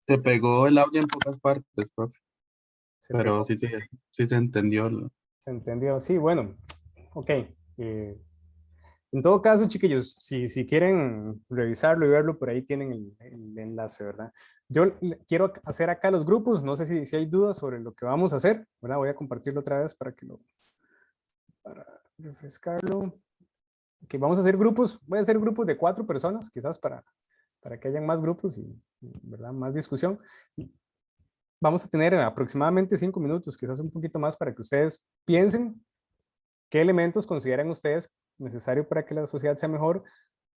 Se pegó el audio en pocas partes, profe, ¿Se pero pegó? sí se entendió. ¿Se entendió? Sí, bueno, ok. En todo caso, chiquillos, si quieren revisarlo y verlo, por ahí tienen el enlace, ¿verdad? Yo quiero hacer acá los grupos, no sé si hay dudas sobre lo que vamos a hacer, ¿verdad? Voy a compartirlo otra vez para refrescarlo. Que vamos a hacer grupos, voy a hacer grupos de 4 personas, quizás para que hayan más grupos y, ¿verdad? Más discusión. Vamos a tener aproximadamente 5 minutos, quizás un poquito más, para que ustedes piensen qué elementos consideran ustedes necesarios para que la sociedad sea mejor,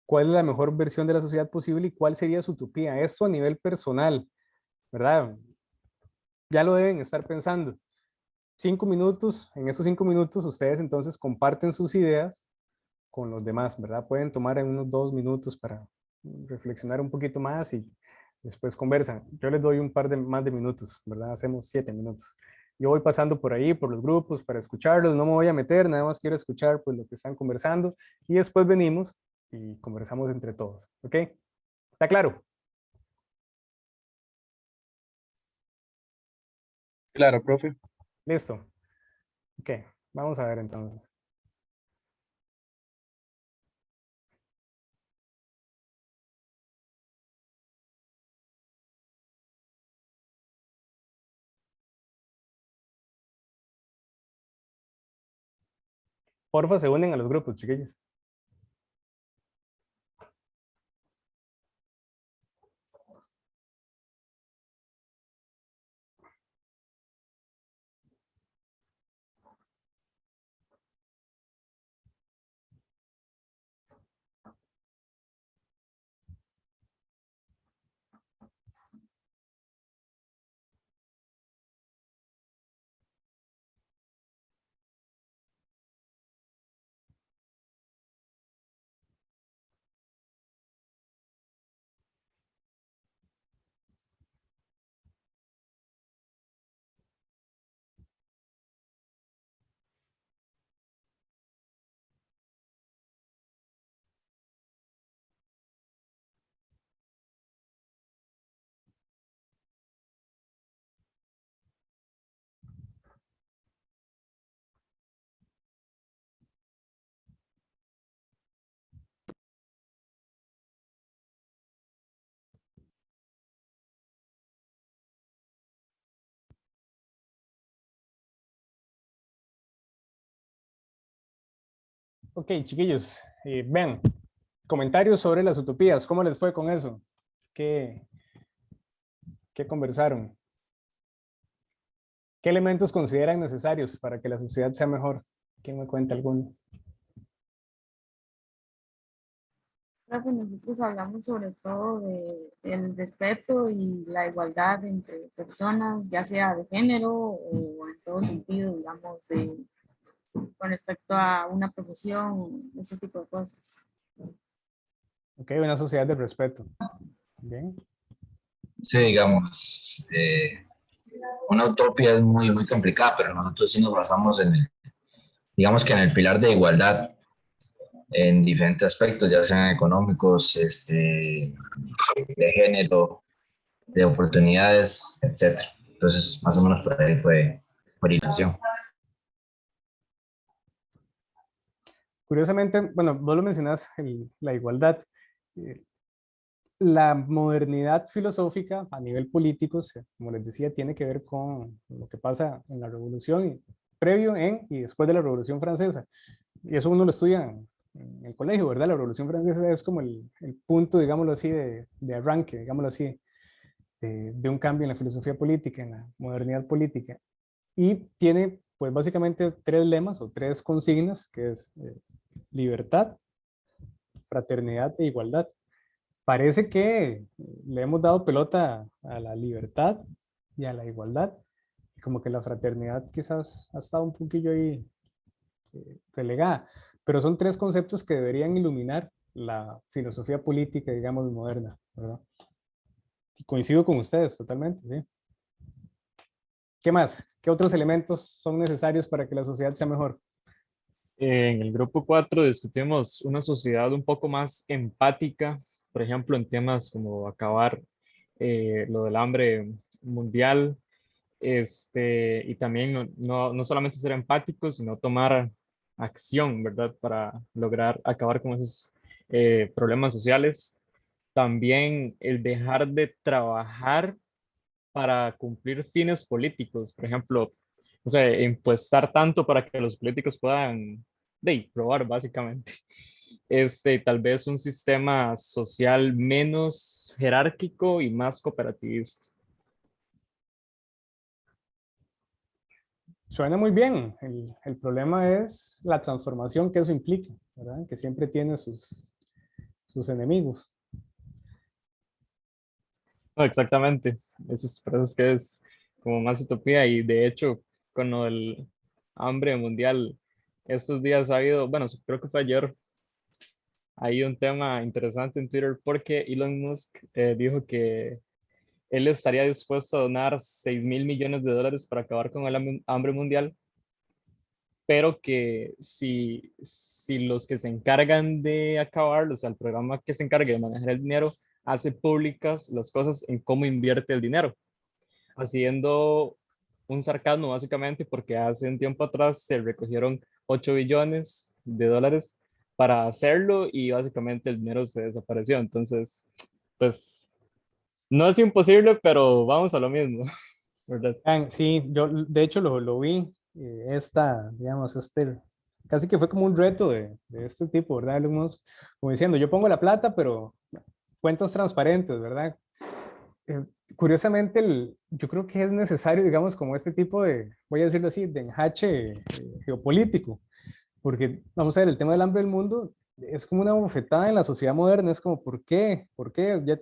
cuál es la mejor versión de la sociedad posible y cuál sería su utopía. Esto a nivel personal, ¿verdad? Ya lo deben estar pensando. 5 minutos, en esos 5 minutos ustedes entonces comparten sus ideas con los demás, ¿verdad? Pueden tomar en unos 2 minutos para reflexionar un poquito más y después conversan. Yo les doy un par de más de minutos, ¿verdad? Hacemos 7 minutos. Yo voy pasando por ahí, por los grupos, para escucharlos, no me voy a meter, nada más quiero escuchar pues lo que están conversando y después venimos y conversamos entre todos, ¿ok? ¿Está claro? Claro, profe. Listo. Ok, vamos a ver entonces. Porfa, se unen a los grupos, chiquillos. Ok, chiquillos, vean, comentarios sobre las utopías, ¿cómo les fue con eso? ¿Qué, qué conversaron? ¿Qué elementos consideran necesarios para que la sociedad sea mejor? ¿Quién me cuenta alguno? Profe, nosotros hablamos sobre todo del respeto y la igualdad entre personas, ya sea de género o en todo sentido, digamos, con respecto a una profesión, ese tipo de cosas. Ok, una sociedad de respeto. Bien. Sí, digamos, una utopía es muy, muy complicada, pero nosotros sí nos basamos digamos que en el pilar de igualdad en diferentes aspectos, ya sean económicos, de género, de oportunidades, etcétera. Entonces, más o menos por ahí fue orientación. Curiosamente, bueno, vos lo mencionás, la igualdad. Eh, la modernidad filosófica a nivel político, como les decía, tiene que ver con lo que pasa en la revolución, previo en y después de la Revolución Francesa. Y eso uno lo estudia en el colegio, ¿verdad? La Revolución Francesa es como el punto, digámoslo así, de arranque, digámoslo así, de un cambio en la filosofía política, en la modernidad política. Y tiene, pues básicamente, tres lemas o tres consignas, que es libertad, fraternidad e igualdad. Parece que le hemos dado pelota a la libertad y a la igualdad, como que la fraternidad quizás ha estado un poquillo ahí relegada, pero son tres conceptos que deberían iluminar la filosofía política, digamos, moderna, ¿verdad? Y coincido con ustedes totalmente, ¿sí? ¿Qué más? ¿Qué otros elementos son necesarios para que la sociedad sea mejor? En el grupo 4 discutimos una sociedad un poco más empática, por ejemplo, en temas como acabar lo del hambre mundial, y también no solamente ser empáticos, sino tomar acción, ¿verdad? Para lograr acabar con esos problemas sociales. También el dejar de trabajar para cumplir fines políticos, por ejemplo, o sea, impuestar tanto para que los políticos puedan robar, básicamente. Tal vez un sistema social menos jerárquico y más cooperativista. Suena muy bien. El problema es la transformación que eso implica, ¿verdad? Que siempre tiene sus enemigos. No, exactamente. Por eso es que es como más utopía y de hecho con lo del hambre mundial. Estos días ha habido, bueno, creo que fue ayer, hay un tema interesante en Twitter porque Elon Musk dijo que él estaría dispuesto a donar 6.000 millones de dólares para acabar con el hambre mundial, pero que si los que se encargan de acabarlo, o sea, el programa que se encargue de manejar el dinero, hace públicas las cosas en cómo invierte el dinero, haciendo un sarcasmo básicamente porque hace un tiempo atrás se recogieron 8 billones de dólares para hacerlo y básicamente el dinero se desapareció. Entonces, pues no es imposible, pero vamos a lo mismo, ¿verdad? Sí, yo de hecho lo vi, digamos, casi que fue como un reto de este tipo, ¿verdad? Elon Musk, como diciendo, yo pongo la plata, pero cuentas transparentes, ¿verdad? Eh, Curiosamente, yo creo que es necesario, digamos, como este tipo de, voy a decirlo así, de enjache geopolítico, porque vamos a ver, el tema del hambre del mundo es como una bofetada en la sociedad moderna, es como, ¿por qué? ¿Por qué? Ya,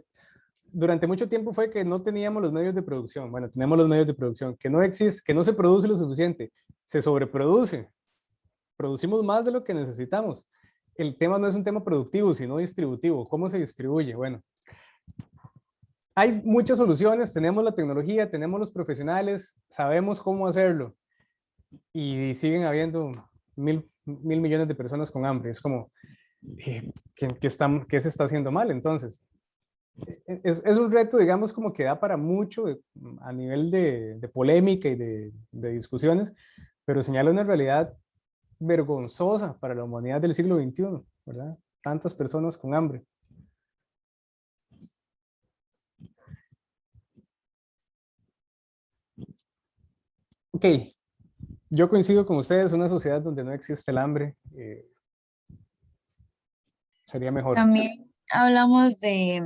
durante mucho tiempo fue que no teníamos los medios de producción, bueno, tenemos los medios de producción, que no existe, que no se produce lo suficiente, se sobreproduce, producimos más de lo que necesitamos. El tema no es un tema productivo, sino distributivo, ¿cómo se distribuye? Bueno, hay muchas soluciones, tenemos la tecnología, tenemos los profesionales, sabemos cómo hacerlo y siguen habiendo mil millones de personas con hambre. Es como, ¿qué se está haciendo mal? Entonces, es un reto, digamos, como que da para mucho a nivel de polémica y de discusiones, pero señala una realidad vergonzosa para la humanidad del siglo XXI, ¿verdad? Tantas personas con hambre. Ok, yo coincido con ustedes, una sociedad donde no existe el hambre sería mejor. También hablamos de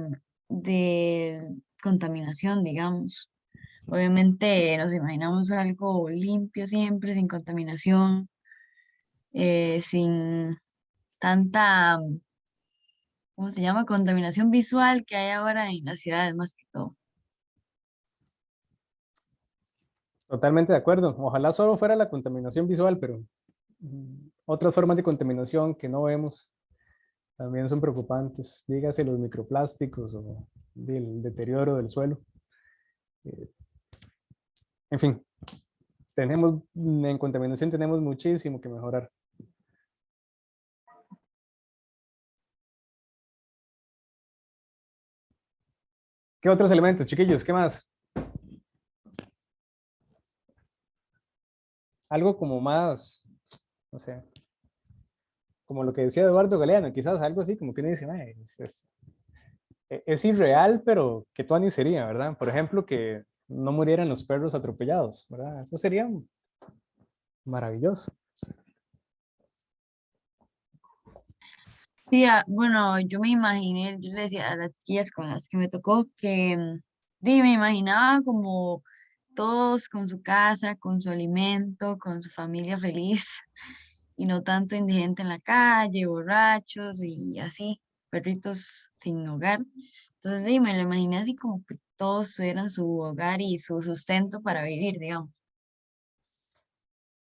contaminación, digamos. Obviamente nos imaginamos algo limpio siempre, sin contaminación, sin tanta, ¿cómo se llama? Contaminación visual que hay ahora en las ciudades más que todo. Totalmente de acuerdo. Ojalá solo fuera la contaminación visual, pero otras formas de contaminación que no vemos también son preocupantes. Dígase los microplásticos o el deterioro del suelo. Eh, En fin, en contaminación tenemos muchísimo que mejorar. ¿Qué otros elementos, chiquillos? ¿Qué más? Algo como más, no sé, como lo que decía Eduardo Galeano, quizás algo así, como que uno dice, "Mae, es irreal, pero que tuani sería, ¿verdad? Por ejemplo, que no murieran los perros atropellados, ¿verdad? Eso sería maravilloso. Sí, bueno, yo me imaginé, yo le decía a las chiquillas con las que me tocó que, me imaginaba como todos con su casa, con su alimento, con su familia feliz y no tanto indigente en la calle, borrachos y así, perritos sin hogar. Entonces sí, me lo imaginé así como que todos tuvieran su hogar y su sustento para vivir, digamos.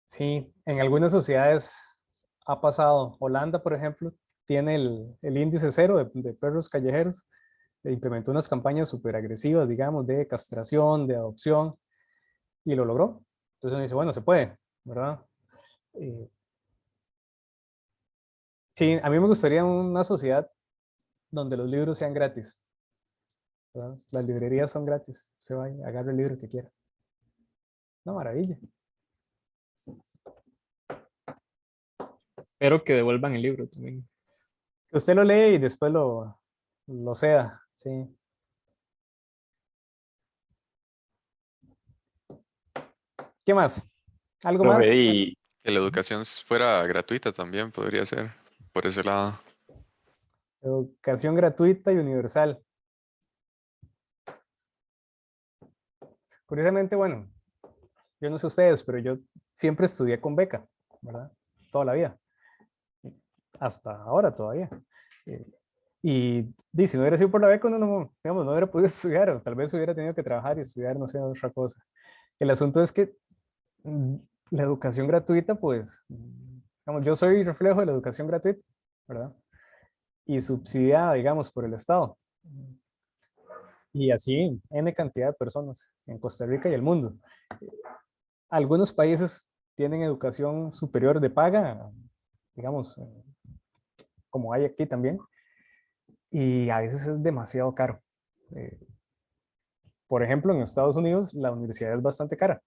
Sí, en algunas sociedades ha pasado. Holanda, por ejemplo, tiene el índice cero de perros callejeros. E implementó unas campañas súper agresivas, digamos, de castración, de adopción, y lo logró. Entonces uno dice, bueno, se puede, ¿verdad? Eh, sí, a mí me gustaría una sociedad donde los libros sean gratis, ¿verdad? Las librerías son gratis. Se va y agarra el libro que quiera. Una maravilla. Pero que devuelvan el libro también. Que usted lo lee y después lo ceda, sí. ¿Qué más? ¿Algo Profe, más? y que la educación fuera gratuita también podría ser por ese lado. Educación gratuita y universal. Curiosamente, bueno, yo no sé ustedes, pero yo siempre estudié con beca, ¿verdad? Toda la vida. Hasta ahora todavía. Eh, si no hubiera sido por la beca, uno no, digamos, no hubiera podido estudiar, o tal vez hubiera tenido que trabajar y estudiar, no sé, otra cosa. El asunto es que La educación gratuita, pues, digamos, yo soy reflejo de la educación gratuita, ¿verdad? Y subsidiada, digamos, por el Estado. Y así, N cantidad de personas en Costa Rica y el mundo. Algunos países tienen educación superior de paga, digamos, como hay aquí también, y a veces es demasiado caro. Por ejemplo, en Estados Unidos la universidad es bastante cara.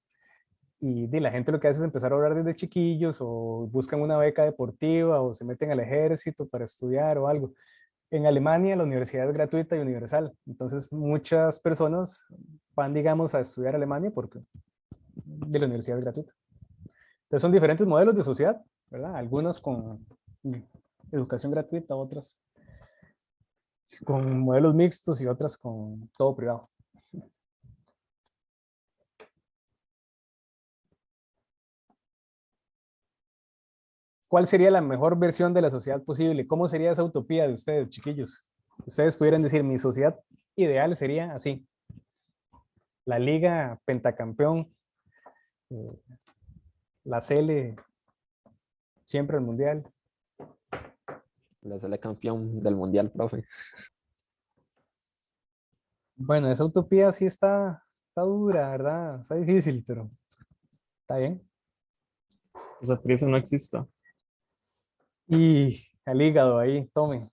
Y la gente lo que hace es empezar a ahorrar desde chiquillos o buscan una beca deportiva o se meten al ejército para estudiar o algo. En Alemania la universidad es gratuita y universal. Entonces muchas personas van, digamos, a estudiar a Alemania porque de la universidad es gratuita. Entonces son diferentes modelos de sociedad, ¿verdad? Algunas con educación gratuita, otras con modelos mixtos y otras con todo privado. ¿Cuál sería la mejor versión de la sociedad posible? ¿Cómo sería esa utopía de ustedes, chiquillos? Ustedes pudieran decir, mi sociedad ideal sería así. La liga pentacampeón, la CL, siempre el mundial. Le sale campeón del mundial, profe. Bueno, esa utopía sí está dura, ¿verdad? Está difícil, pero está bien. Esa prisa no exista. Y al hígado ahí, tome.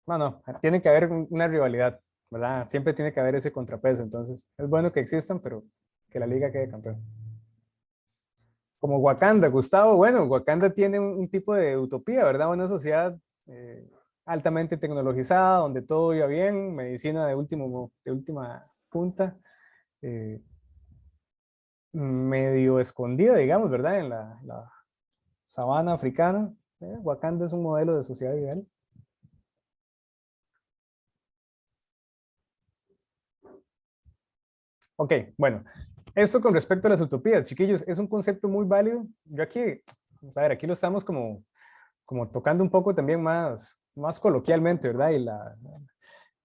No, tiene que haber una rivalidad, ¿verdad? Siempre tiene que haber ese contrapeso, entonces es bueno que existan, pero que la liga quede campeón. Como Wakanda, Gustavo, bueno, Wakanda tiene un tipo de utopía, ¿verdad? Una sociedad altamente tecnologizada, donde todo iba bien, medicina de última punta, medio escondida, digamos, ¿verdad? En la sabana africana. Wakanda es un modelo de sociedad ideal. Ok, bueno, esto con respecto a las utopías, chiquillos, es un concepto muy válido. Yo aquí, vamos a ver, aquí lo estamos como tocando un poco también más coloquialmente, ¿verdad? Y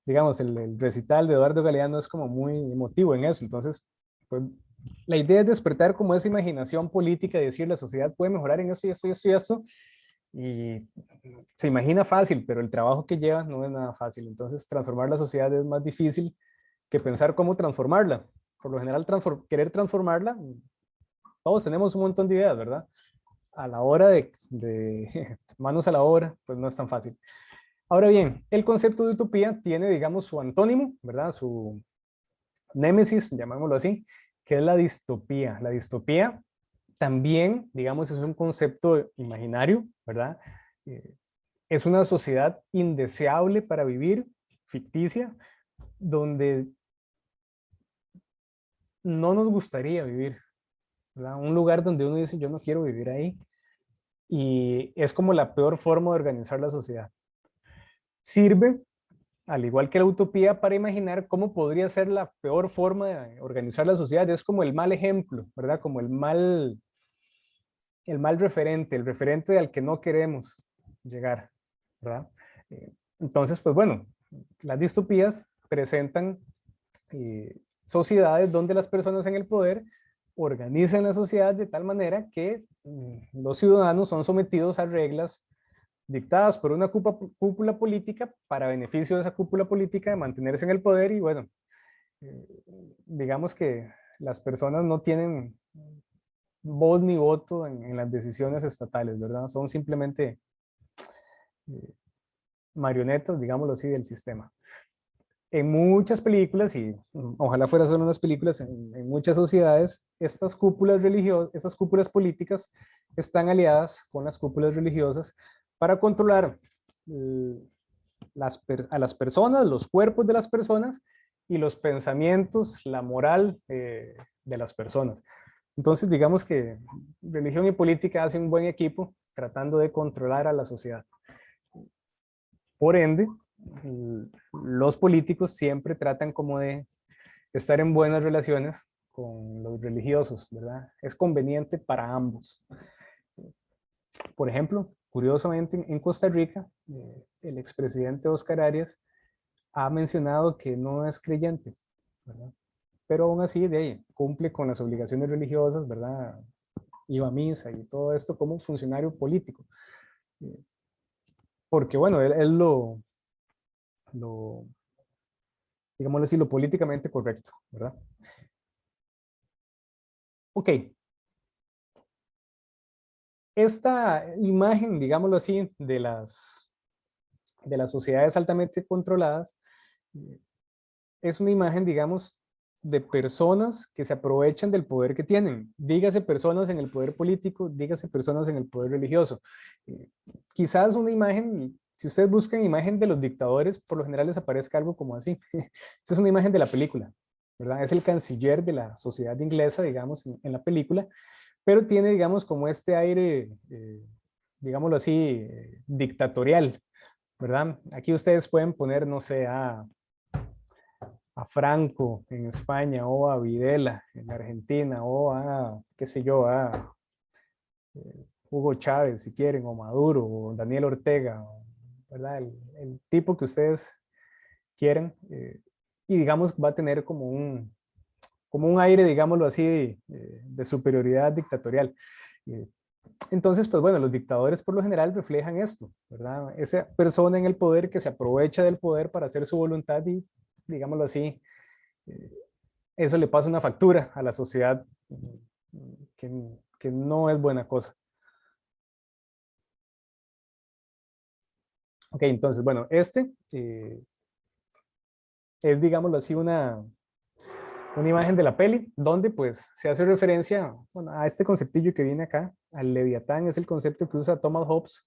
digamos, el recital de Eduardo Galeano es como muy emotivo en eso. Entonces, pues, la idea es despertar como esa imaginación política y decir la sociedad puede mejorar en esto y esto y esto y esto. Y se imagina fácil, pero el trabajo que lleva no es nada fácil. Entonces, transformar la sociedad es más difícil que pensar cómo transformarla. Por lo general, querer transformarla, todos tenemos un montón de ideas, ¿verdad? A la hora de manos a la obra, pues no es tan fácil. Ahora bien, el concepto de utopía tiene, digamos, su antónimo, ¿verdad? Su némesis, llamémoslo así, que es la distopía. La distopía también, digamos, es un concepto imaginario, ¿verdad? Es una sociedad indeseable para vivir, ficticia, donde no nos gustaría vivir, ¿verdad? Un lugar donde uno dice, yo no quiero vivir ahí. Y es como la peor forma de organizar la sociedad. Sirve, al igual que la utopía, para imaginar cómo podría ser la peor forma de organizar la sociedad. Es como el mal ejemplo, ¿verdad? Como el mal referente, el referente al que no queremos llegar, ¿verdad? Entonces, pues bueno, las distopías presentan sociedades donde las personas en el poder organizan la sociedad de tal manera que los ciudadanos son sometidos a reglas dictadas por una cúpula política para beneficio de esa cúpula política de mantenerse en el poder y bueno, digamos que las personas no tienen voz ni voto en las decisiones estatales, ¿verdad? Son simplemente marionetas, digámoslo así, del sistema. En muchas películas, y ojalá fuera solo unas películas, en muchas sociedades, estas cúpulas religiosas, estas cúpulas políticas están aliadas con las cúpulas religiosas para controlar a las personas, los cuerpos de las personas y los pensamientos, la moral de las personas. Entonces, digamos que religión y política hacen un buen equipo tratando de controlar a la sociedad. Por ende, los políticos siempre tratan como de estar en buenas relaciones con los religiosos, ¿verdad? Es conveniente para ambos. Por ejemplo, curiosamente en Costa Rica, el expresidente Oscar Arias ha mencionado que no es creyente, ¿verdad? pero aún así de ahí, cumple con las obligaciones religiosas, ¿verdad? Iba a misa y todo esto como funcionario político. Porque bueno, él es lo, digámoslo así, lo políticamente correcto, ¿verdad? Ok. Esta imagen, digámoslo así, de las sociedades altamente controladas, es una imagen, digamos, de personas que se aprovechan del poder que tienen. Dígase personas en el poder político, dígase personas en el poder religioso. Quizás una imagen, si ustedes buscan imagen de los dictadores, por lo general les aparezca algo como así. Esta es una imagen de la película, ¿verdad? Es el canciller de la sociedad inglesa, digamos, en la película, pero tiene, digamos, como este aire, digámoslo así, dictatorial, ¿verdad? Aquí ustedes pueden poner, no sé, a Franco en España, o a Videla en Argentina, o a, qué sé yo, a Hugo Chávez, si quieren, o Maduro, o Daniel Ortega, ¿verdad? El tipo que ustedes quieren, y digamos va a tener como un aire, digámoslo así, de superioridad dictatorial. Entonces, pues bueno, los dictadores por lo general reflejan esto, ¿verdad? Esa persona en el poder que se aprovecha del poder para hacer su voluntad y, digámoslo así, eso le pasa una factura a la sociedad que, que no es buena cosa. Ok, entonces, bueno, es, digámoslo así, una imagen de la peli, donde pues se hace referencia, bueno, a este conceptillo que viene acá, al Leviatán, es el concepto que usa Thomas Hobbes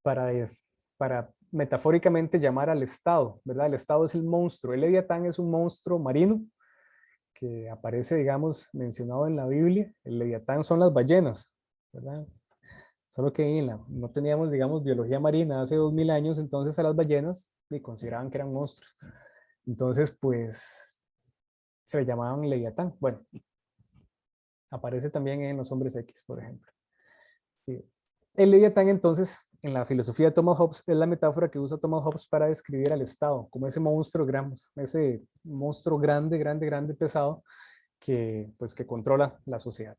para metafóricamente llamar al Estado, ¿verdad? El Estado es el monstruo, el Leviatán es un monstruo marino que aparece, digamos, mencionado en la Biblia. El Leviatán son las ballenas, ¿verdad? Solo que no teníamos, digamos, biología marina hace 2000 años, entonces a las ballenas le consideraban que eran monstruos. Entonces, pues, se le llamaban Leviatán. Bueno, aparece también en los Hombres X, por ejemplo. El Leviatán, entonces, en la filosofía de Thomas Hobbes, es la metáfora que usa Thomas Hobbes para describir al Estado, como ese monstruo grande, grande, grande, pesado, que, pues, que controla la sociedad.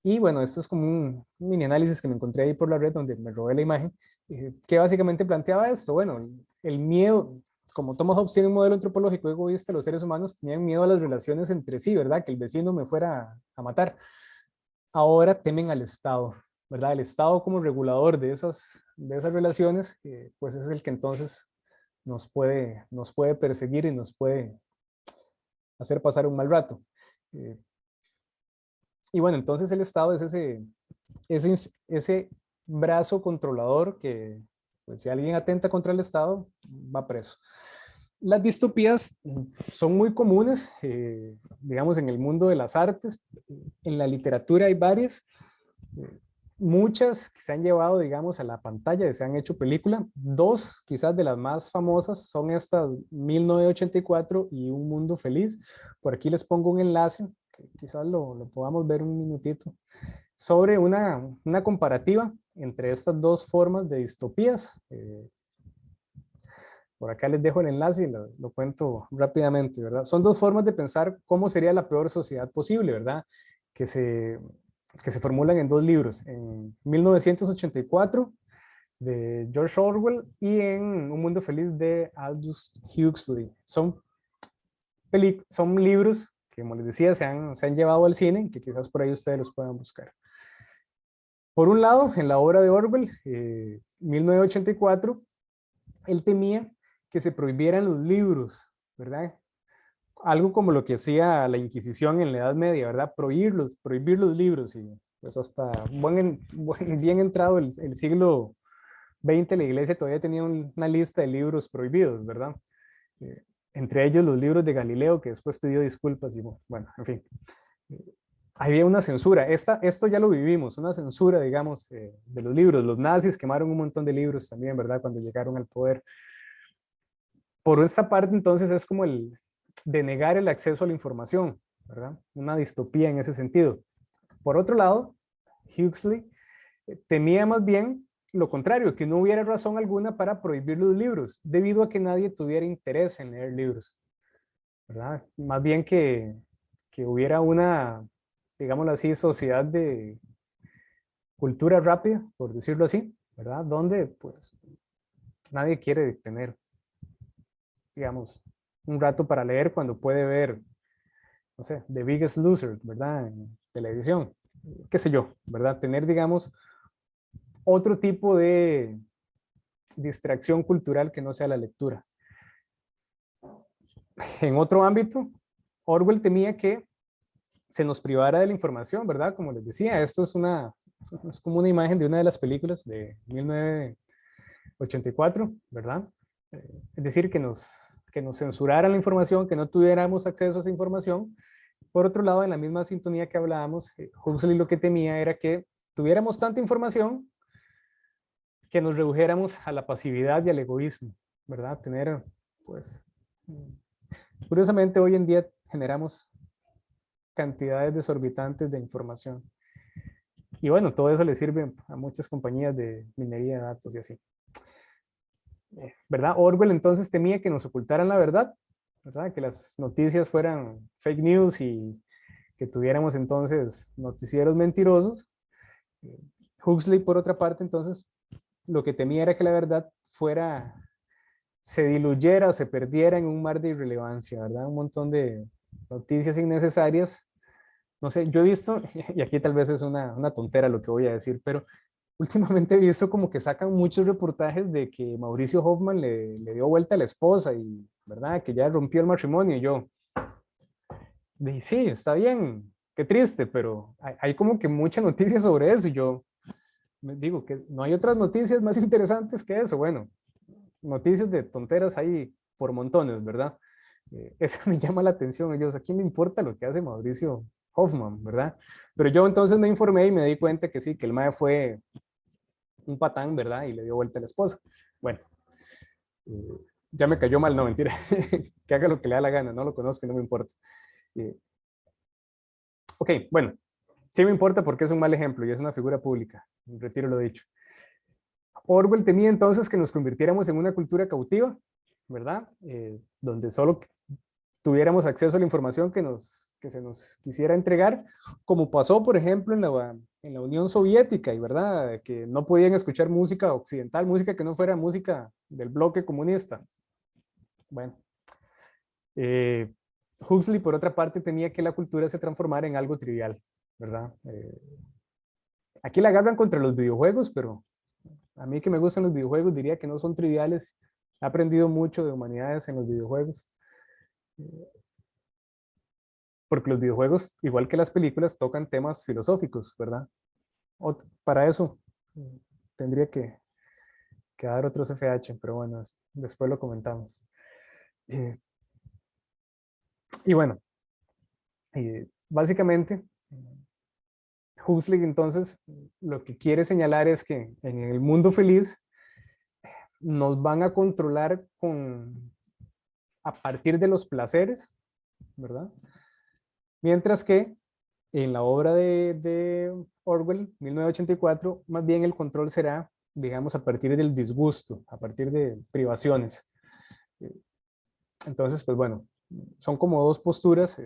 Y bueno, esto es como un mini análisis que me encontré ahí por la red donde me robé la imagen, que básicamente planteaba esto. Bueno, el miedo, como Thomas Hobbes tiene un modelo antropológico egoísta, los seres humanos tenían miedo a las relaciones entre sí, ¿verdad? Que el vecino me fuera a matar. Ahora temen al Estado, ¿verdad? El Estado como regulador de esas relaciones, pues es el que entonces nos puede perseguir y nos puede hacer pasar un mal rato. Y bueno, entonces el Estado es ese brazo controlador que, pues, si alguien atenta contra el Estado, va preso. Las distopías son muy comunes, digamos, en el mundo de las artes. En la literatura hay varias. Muchas que se han llevado, digamos, a la pantalla, se han hecho película. Dos, quizás de las más famosas, son estas 1984 y Un Mundo Feliz. Por aquí les pongo un enlace, que quizás lo podamos ver un minutito, sobre una comparativa entre estas dos formas de distopías. Por acá les dejo el enlace y lo cuento rápidamente, ¿verdad? Son dos formas de pensar cómo sería la peor sociedad posible, ¿verdad? Que se formulan en dos libros, en 1984 de George Orwell y en Un Mundo Feliz de Aldous Huxley. Son libros que, como les decía, se han llevado al cine, que quizás por ahí ustedes los puedan buscar. Por un lado, en la obra de Orwell, 1984, él temía que se prohibieran los libros, ¿verdad? Algo como lo que hacía la Inquisición en la Edad Media, ¿verdad? Prohibir los libros, y pues hasta bien entrado el siglo XX, la iglesia todavía tenía una lista de libros prohibidos, ¿verdad? Entre ellos los libros de Galileo, que después pidió disculpas y bueno, en fin. Había una censura, esto ya lo vivimos, una censura, digamos, de los libros. Los nazis quemaron un montón de libros también, ¿verdad? Cuando llegaron al poder. Por esta parte, entonces, es como el denegar el acceso a la información, ¿verdad? Una distopía en ese sentido. Por otro lado, Huxley temía más bien lo contrario, que no hubiera razón alguna para prohibir los libros, debido a que nadie tuviera interés en leer libros. ¿verdad? Más bien que hubiera una, digámoslo así, sociedad de cultura rápida, por decirlo así, ¿verdad? Donde pues nadie quiere tener, digamos, un rato para leer cuando puede ver, no sé, The Biggest Loser, ¿verdad? En televisión, qué sé yo, ¿verdad? Tener, digamos, otro tipo de distracción cultural que no sea la lectura. En otro ámbito, Orwell temía que se nos privara de la información, ¿verdad? Como les decía, esto es como una imagen de una de las películas de 1984, ¿verdad? Es decir, que nos censuraran la información, que no tuviéramos acceso a esa información. Por otro lado, en la misma sintonía que hablábamos, Huxley lo que temía era que tuviéramos tanta información que nos redujéramos a la pasividad y al egoísmo, ¿verdad? Tener, pues, curiosamente hoy en día generamos cantidades desorbitantes de información. Y bueno, todo eso le sirve a muchas compañías de minería de datos y así. ¿Verdad? Orwell entonces temía que nos ocultaran la verdad, ¿verdad? Que las noticias fueran fake news y que tuviéramos entonces noticieros mentirosos. Huxley, por otra parte, entonces, lo que temía era que la verdad se diluyera o se perdiera en un mar de irrelevancia, ¿verdad? Un montón de noticias innecesarias. No sé, yo he visto, y aquí tal vez es una tontera lo que voy a decir, pero últimamente he visto como que sacan muchos reportajes de que Mauricio Hoffman le dio vuelta a la esposa y, ¿verdad? Que ya rompió el matrimonio. Y yo dije, sí, está bien, qué triste, pero hay como que mucha noticia sobre eso. Y yo me digo que no hay otras noticias más interesantes que eso. Bueno, noticias de tonteras hay por montones, ¿verdad? Eso me llama la atención. Ellos, ¿a quién le importa lo que hace Mauricio Hoffman, verdad? Pero yo entonces me informé y me di cuenta que sí, que el mae fue un patán, ¿verdad? Y le dio vuelta a la esposa. Bueno, ya me cayó mal, no, mentira. Que haga lo que le da la gana, no lo conozco y no me importa. Ok, bueno, sí me importa porque es un mal ejemplo y es una figura pública. Retiro lo dicho. Orwell temía entonces que nos convirtiéramos en una cultura cautiva, ¿verdad? Donde solo tuviéramos acceso a la información que se nos quisiera entregar, como pasó, por ejemplo, en la Unión Soviética, y verdad, que no podían escuchar música occidental, música que no fuera música del bloque comunista. Bueno, Huxley, por otra parte, temía que la cultura se transformara en algo trivial, ¿verdad? Aquí la agarran contra los videojuegos, pero a mí que me gustan los videojuegos diría que no son triviales. He aprendido mucho de humanidades en los videojuegos. Porque los videojuegos, igual que las películas, tocan temas filosóficos, ¿verdad? Para eso tendría que dar otros FH, pero bueno, después lo comentamos. Y bueno, básicamente, Huxley entonces lo que quiere señalar es que en el mundo feliz nos van a controlar a partir de los placeres, ¿verdad? Mientras que en la obra de Orwell, 1984, más bien el control será, digamos, a partir del disgusto, a partir de privaciones. Entonces, pues bueno, son como dos posturas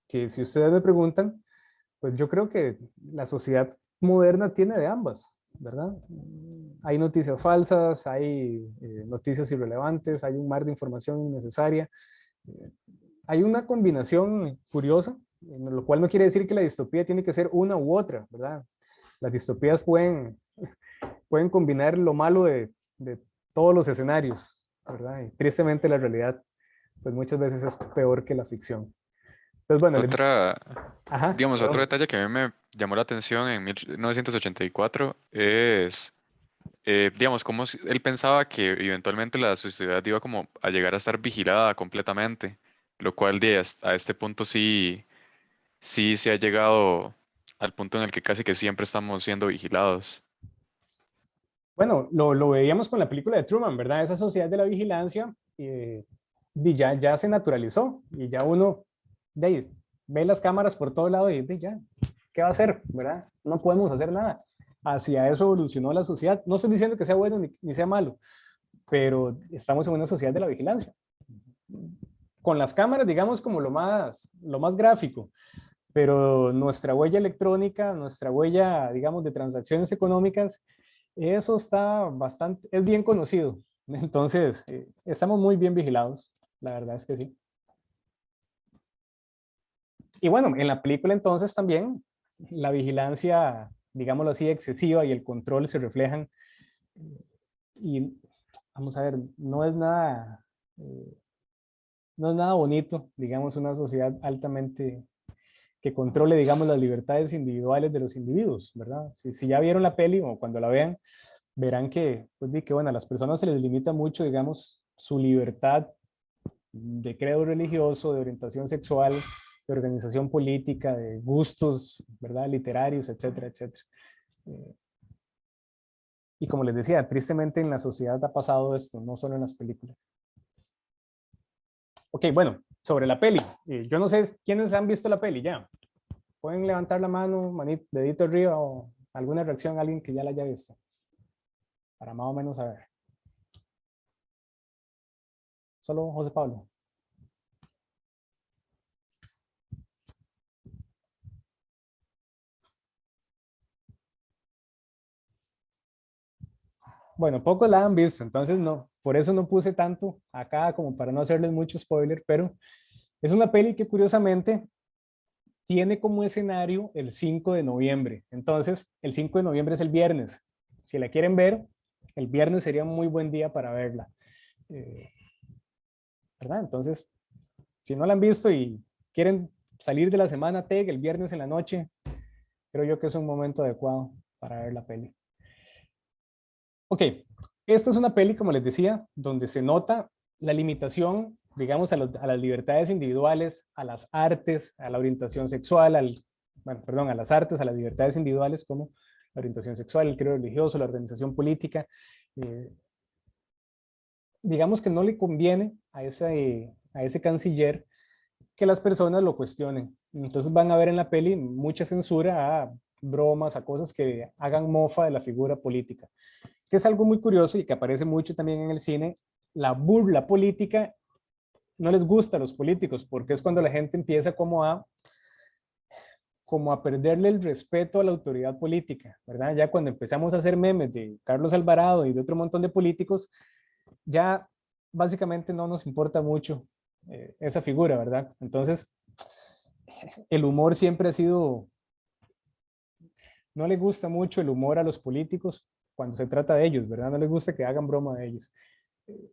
que si ustedes me preguntan, pues yo creo que la sociedad moderna tiene de ambas, ¿verdad? Hay noticias falsas, hay noticias irrelevantes, hay un mar de información innecesaria. Hay una combinación curiosa, lo cual no quiere decir que la distopía tiene que ser una u otra, ¿verdad? Las distopías pueden combinar lo malo de todos los escenarios, ¿verdad? Y tristemente la realidad, pues muchas veces es peor que la ficción. Entonces, bueno, Ajá, digamos, otro detalle que a mí me llamó la atención en 1984 es, digamos, cómo él pensaba que eventualmente la sociedad iba como a llegar a estar vigilada completamente, lo cual a este punto sí se ha llegado al punto en el que casi que siempre estamos siendo vigilados. Bueno, lo veíamos con la película de Truman, ¿verdad? Esa sociedad de la vigilancia ya se naturalizó y ya uno ve las cámaras por todo lado y ya, ¿qué va a hacer? ¿Verdad? No podemos hacer nada. Hacia eso evolucionó la sociedad. No estoy diciendo que sea bueno ni sea malo, pero estamos en una sociedad de la vigilancia. con las cámaras, digamos, como lo más gráfico, pero nuestra huella electrónica, nuestra huella, digamos, de transacciones económicas, eso está bastante, es bien conocido. Entonces, estamos muy bien vigilados, la verdad es que sí. Y bueno, en la película entonces también la vigilancia, digámoslo así, excesiva y el control se reflejan. Y vamos a ver, no es nada bonito, digamos, una sociedad altamente que controle, digamos, las libertades individuales de los individuos, ¿verdad? Si ya vieron la peli o cuando la vean, verán que, pues, que bueno, a las personas se les limita mucho, digamos, su libertad de credo religioso, de orientación sexual, de organización política, de gustos, ¿verdad? Literarios, etcétera, etcétera. Y como les decía, tristemente en la sociedad ha pasado esto, no solo en las películas. Ok, bueno, sobre la peli. Yo no sé quiénes han visto la peli ya. Pueden levantar la mano, dedito arriba o alguna reacción a alguien que ya la haya visto. Para más o menos saber. Solo José Pablo. Bueno, pocos la han visto, entonces no, por eso no puse tanto acá como para no hacerles mucho spoiler, pero es una peli que curiosamente tiene como escenario el 5 de noviembre. Entonces, el 5 de noviembre es el viernes. Si la quieren ver, el viernes sería un muy buen día para verla. ¿Verdad? Entonces, si no la han visto y quieren salir de la semana TEG el viernes en la noche, creo yo que es un momento adecuado para ver la peli. Ok, esta es una peli, como les decía, donde se nota la limitación, digamos, a las libertades individuales, a las artes, a la orientación sexual, a las artes, a las libertades individuales como la orientación sexual, el credo religioso, la organización política. Digamos que no le conviene a ese canciller que las personas lo cuestionen. Entonces van a ver en la peli mucha censura a bromas, a cosas que hagan mofa de la figura política, que es algo muy curioso y que aparece mucho también en el cine. La burla política no les gusta a los políticos porque es cuando la gente empieza como a perderle el respeto a la autoridad política, ¿verdad? Ya cuando empezamos a hacer memes de Carlos Alvarado y de otro montón de políticos, ya básicamente no nos importa mucho esa figura, ¿verdad? Entonces, el humor siempre ha sido, no le gusta mucho el humor a los políticos cuando se trata de ellos, ¿verdad? No les gusta que hagan broma de ellos,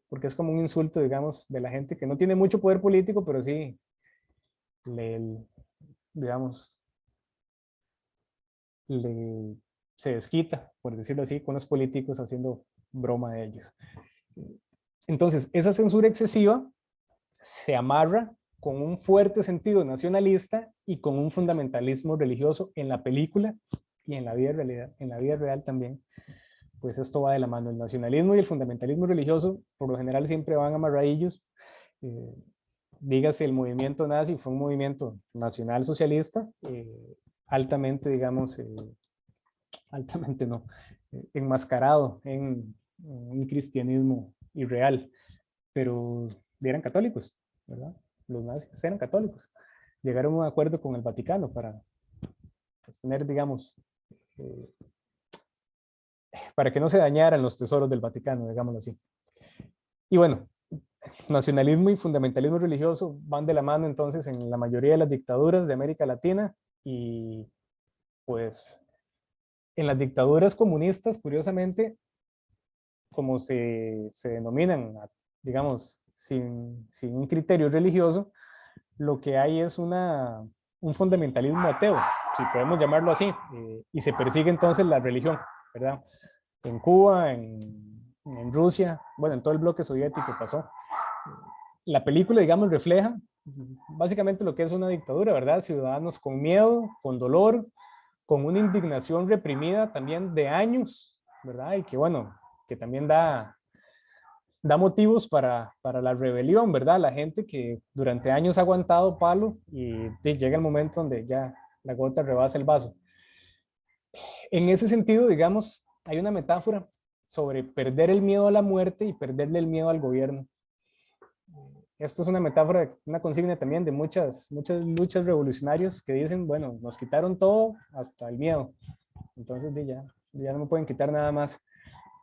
porque es como un insulto, digamos, de la gente que no tiene mucho poder político, pero sí, digamos, se desquita, por decirlo así, con los políticos haciendo broma de ellos. Entonces, esa censura excesiva se amarra con un fuerte sentido nacionalista y con un fundamentalismo religioso en la película y en la vida real también. Pues esto va de la mano. El nacionalismo y el fundamentalismo religioso por lo general siempre van amarradillos. Dígase, el movimiento nazi fue un movimiento nacional socialista, altamente, digamos, altamente no, enmascarado en un cristianismo irreal, pero eran católicos, ¿verdad? Los nazis eran católicos. Llegaron a un acuerdo con el Vaticano para tener, digamos, para que no se dañaran los tesoros del Vaticano, digámoslo así. Y bueno, nacionalismo y fundamentalismo religioso van de la mano entonces en la mayoría de las dictaduras de América Latina y pues en las dictaduras comunistas, curiosamente, como se denominan, digamos, sin un criterio religioso, lo que hay es un fundamentalismo ateo, si podemos llamarlo así, y se persigue entonces la religión, ¿verdad? En Cuba, en Rusia, bueno, en todo el bloque soviético pasó. La película, digamos, refleja básicamente lo que es una dictadura, ¿verdad? Ciudadanos con miedo, con dolor, con una indignación reprimida también de años, ¿verdad? Y que bueno, que también da motivos para la rebelión, ¿verdad? La gente que durante años ha aguantado palo y llega el momento donde ya la gota rebasa el vaso. En ese sentido, digamos, hay una metáfora sobre perder el miedo a la muerte y perderle el miedo al gobierno. esto es una metáfora, una consigna también de muchas luchas revolucionarias que dicen, bueno, nos quitaron todo hasta el miedo. Entonces ya no me pueden quitar nada más.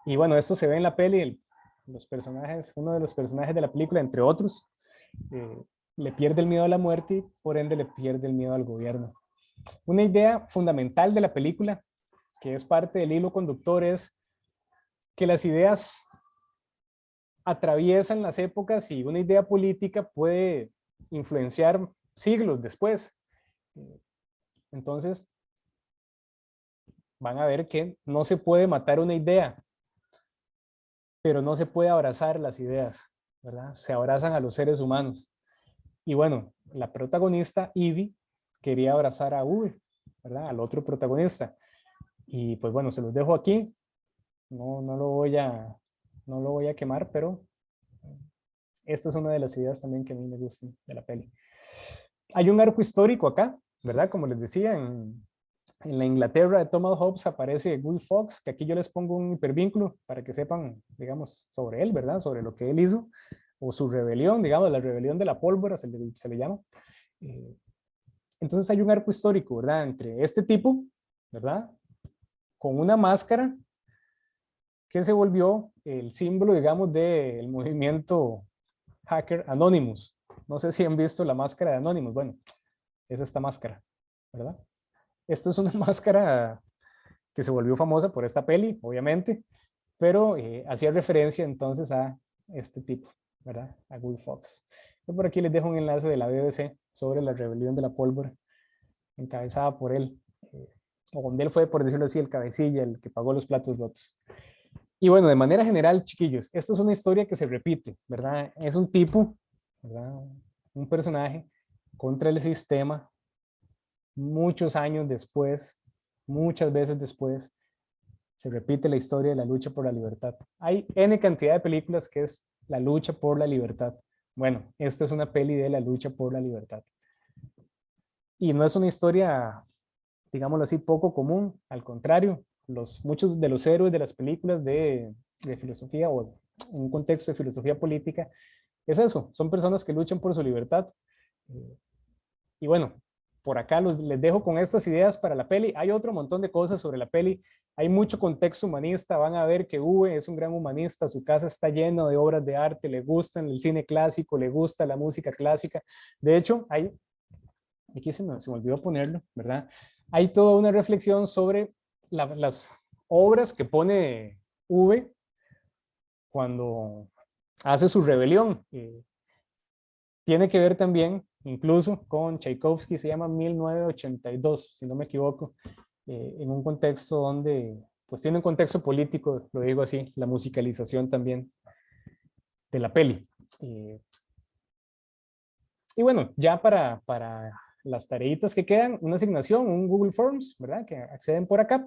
Y bueno, esto se ve en la peli, los personajes, uno de los personajes de la película, entre otros, le pierde el miedo a la muerte y por ende le pierde el miedo al gobierno. Una idea fundamental de la película, que es parte del hilo conductor, es que las ideas atraviesan las épocas y una idea política puede influenciar siglos después. Entonces, van a ver que no se puede matar una idea, pero no se puede abrazar las ideas, ¿verdad? Se abrazan a los seres humanos. Y bueno, la protagonista, Ivy, quería abrazar a Uwe, ¿verdad? Al otro protagonista. Y pues bueno, se los dejo aquí. No lo voy a quemar, pero esta es una de las ideas también que a mí me gustan de la peli. Hay un arco histórico acá, ¿verdad? Como les decía, en la Inglaterra de Thomas Hobbes aparece Guy Fawkes, que aquí yo les pongo un hipervínculo para que sepan, digamos, sobre él, ¿verdad? Sobre lo que él hizo, o su rebelión, digamos, la rebelión de la pólvora se le llama. Entonces hay un arco histórico, ¿verdad? Entre este tipo, ¿verdad? Con una máscara que se volvió el símbolo, digamos, del movimiento hacker Anonymous. No sé si han visto la máscara de Anonymous. Bueno, es esta máscara, ¿verdad? Esta es una máscara que se volvió famosa por esta peli, obviamente, pero hacía referencia entonces a este tipo, ¿verdad? A Guy Fawkes. Yo por aquí les dejo un enlace de la BBC sobre la rebelión de la pólvora, encabezada por él, o donde él fue, por decirlo así, el cabecilla, el que pagó los platos rotos. Y bueno, de manera general, chiquillos, esta es una historia que se repite, ¿verdad? Es un tipo, ¿verdad? Un personaje contra el sistema, muchos años después, muchas veces después, se repite la historia de la lucha por la libertad. Hay N cantidad de películas que es la lucha por la libertad. Bueno, esta es una peli de la lucha por la libertad. Y no es una historia, digámoslo así, poco común, al contrario, muchos de los héroes de las películas de filosofía o en un contexto de filosofía política, es eso, son personas que luchan por su libertad. Y bueno, por acá les dejo con estas ideas para la peli. Hay otro montón de cosas sobre la peli. Hay mucho contexto humanista. Van a ver que Uwe es un gran humanista. Su casa está llena de obras de arte. Le gusta el cine clásico, le gusta la música clásica. De hecho, aquí se me olvidó ponerlo, ¿verdad? Hay toda una reflexión sobre las obras que pone Uwe cuando hace su rebelión. Tiene que ver también, incluso con Tchaikovsky, se llama 1982, si no me equivoco, en un contexto donde, pues tiene un contexto político, lo digo así, la musicalización también de la peli. Y bueno, ya para las tareitas que quedan, una asignación, un Google Forms, ¿verdad? Que acceden por acá.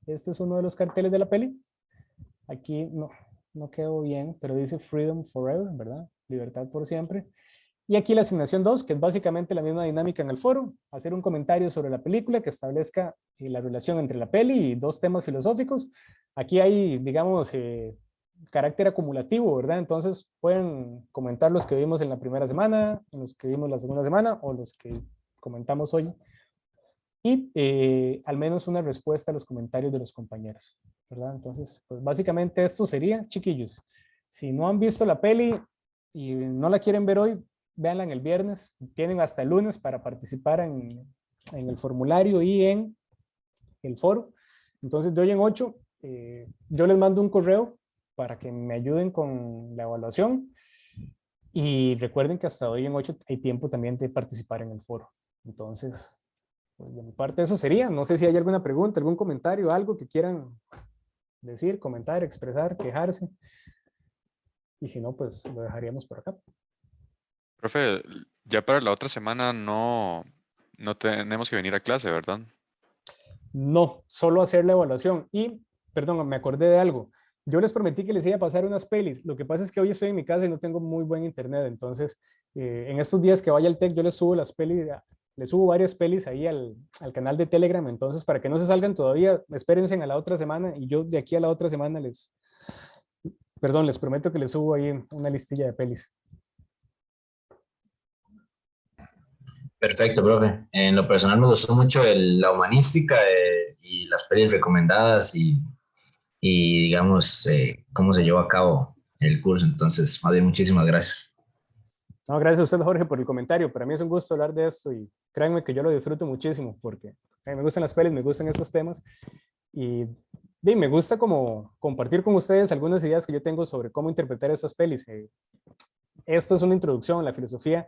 Este es uno de los carteles de la peli. Aquí no quedó bien, pero dice Freedom Forever, ¿verdad? Libertad por siempre. Y aquí la asignación 2, que es básicamente la misma dinámica en el foro, hacer un comentario sobre la película que establezca la relación entre la peli y dos temas filosóficos. Aquí hay, digamos, carácter acumulativo, ¿verdad? Entonces pueden comentar los que vimos en la primera semana, los que vimos la segunda semana o los que comentamos hoy. Y al menos una respuesta a los comentarios de los compañeros, ¿verdad? Entonces, pues básicamente esto sería, chiquillos. Si no han visto la peli y no la quieren ver hoy, véanla en el viernes. Tienen hasta el lunes para participar en el formulario y en el foro. Entonces, de hoy en 8, yo les mando un correo para que me ayuden con la evaluación. Y recuerden que hasta hoy en 8 hay tiempo también de participar en el foro. Entonces, pues de mi parte eso sería. No sé si hay alguna pregunta, algún comentario, algo que quieran decir, comentar, expresar, quejarse. Y si no, pues lo dejaríamos por acá. Profe, ya para la otra semana no tenemos que venir a clase, ¿verdad? No, solo hacer la evaluación. Y, perdón, me acordé de algo. Yo les prometí que les iba a pasar unas pelis. Lo que pasa es que hoy estoy en mi casa y no tengo muy buen internet. Entonces, en estos días que vaya al TEC, yo les subo las pelis, les subo varias pelis ahí al canal de Telegram. Entonces, para que no se salgan todavía, espérense a la otra semana y yo de aquí a la otra semana les prometo que les subo ahí una listilla de pelis. Perfecto, profe. En lo personal me gustó mucho la humanística y las pelis recomendadas y digamos, cómo se llevó a cabo el curso. Entonces, más bien, muchísimas gracias. No, gracias a usted, Jorge, por el comentario. Para mí es un gusto hablar de esto y créanme que yo lo disfruto muchísimo porque a mí me gustan las pelis, me gustan estos temas y me gusta como compartir con ustedes algunas ideas que yo tengo sobre cómo interpretar estas pelis. Esto es una introducción a la filosofía.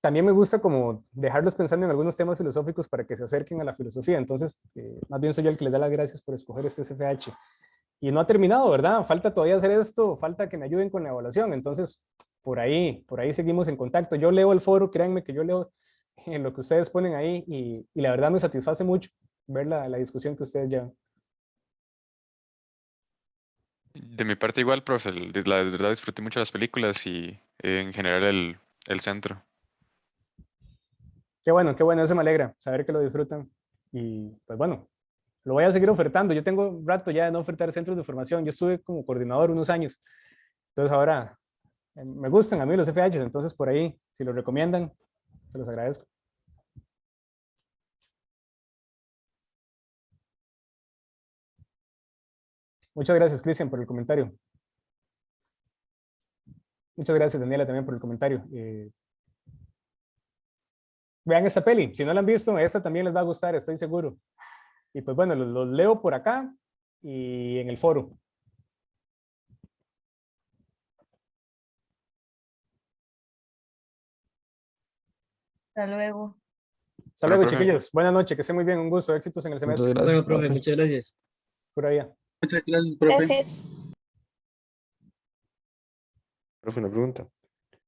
También me gusta como dejarlos pensando en algunos temas filosóficos para que se acerquen a la filosofía. Entonces, más bien soy yo el que les da las gracias por escoger este CFH. Y no ha terminado, ¿verdad? Falta todavía hacer esto, falta que me ayuden con la evaluación. Entonces, por ahí seguimos en contacto. Yo leo el foro, créanme que yo leo en lo que ustedes ponen ahí y la verdad me satisface mucho ver la discusión que ustedes llevan. De mi parte igual, profe, la verdad disfruté mucho las películas y en general el centro. Qué bueno, eso me alegra, saber que lo disfrutan. Y pues bueno, lo voy a seguir ofertando. Yo tengo un rato ya de no ofertar centros de formación. Yo estuve como coordinador unos años. Entonces ahora me gustan a mí los FHs, entonces por ahí, si lo recomiendan, se los agradezco. Muchas gracias, Cristian, por el comentario. Muchas gracias, Daniela, también por el comentario. Vean esta peli, si no la han visto, esta también les va a gustar, estoy seguro. Y pues bueno, los leo por acá y en el foro. Hasta luego. Hasta Bueno, luego, profe. chiquillos. Buenas noches, que estén muy bien, un gusto, éxitos en el Muchas semestre. gracias, Bueno, profe, profe. muchas gracias. Por allá. Muchas gracias, profe. Gracias. Profe, una pregunta.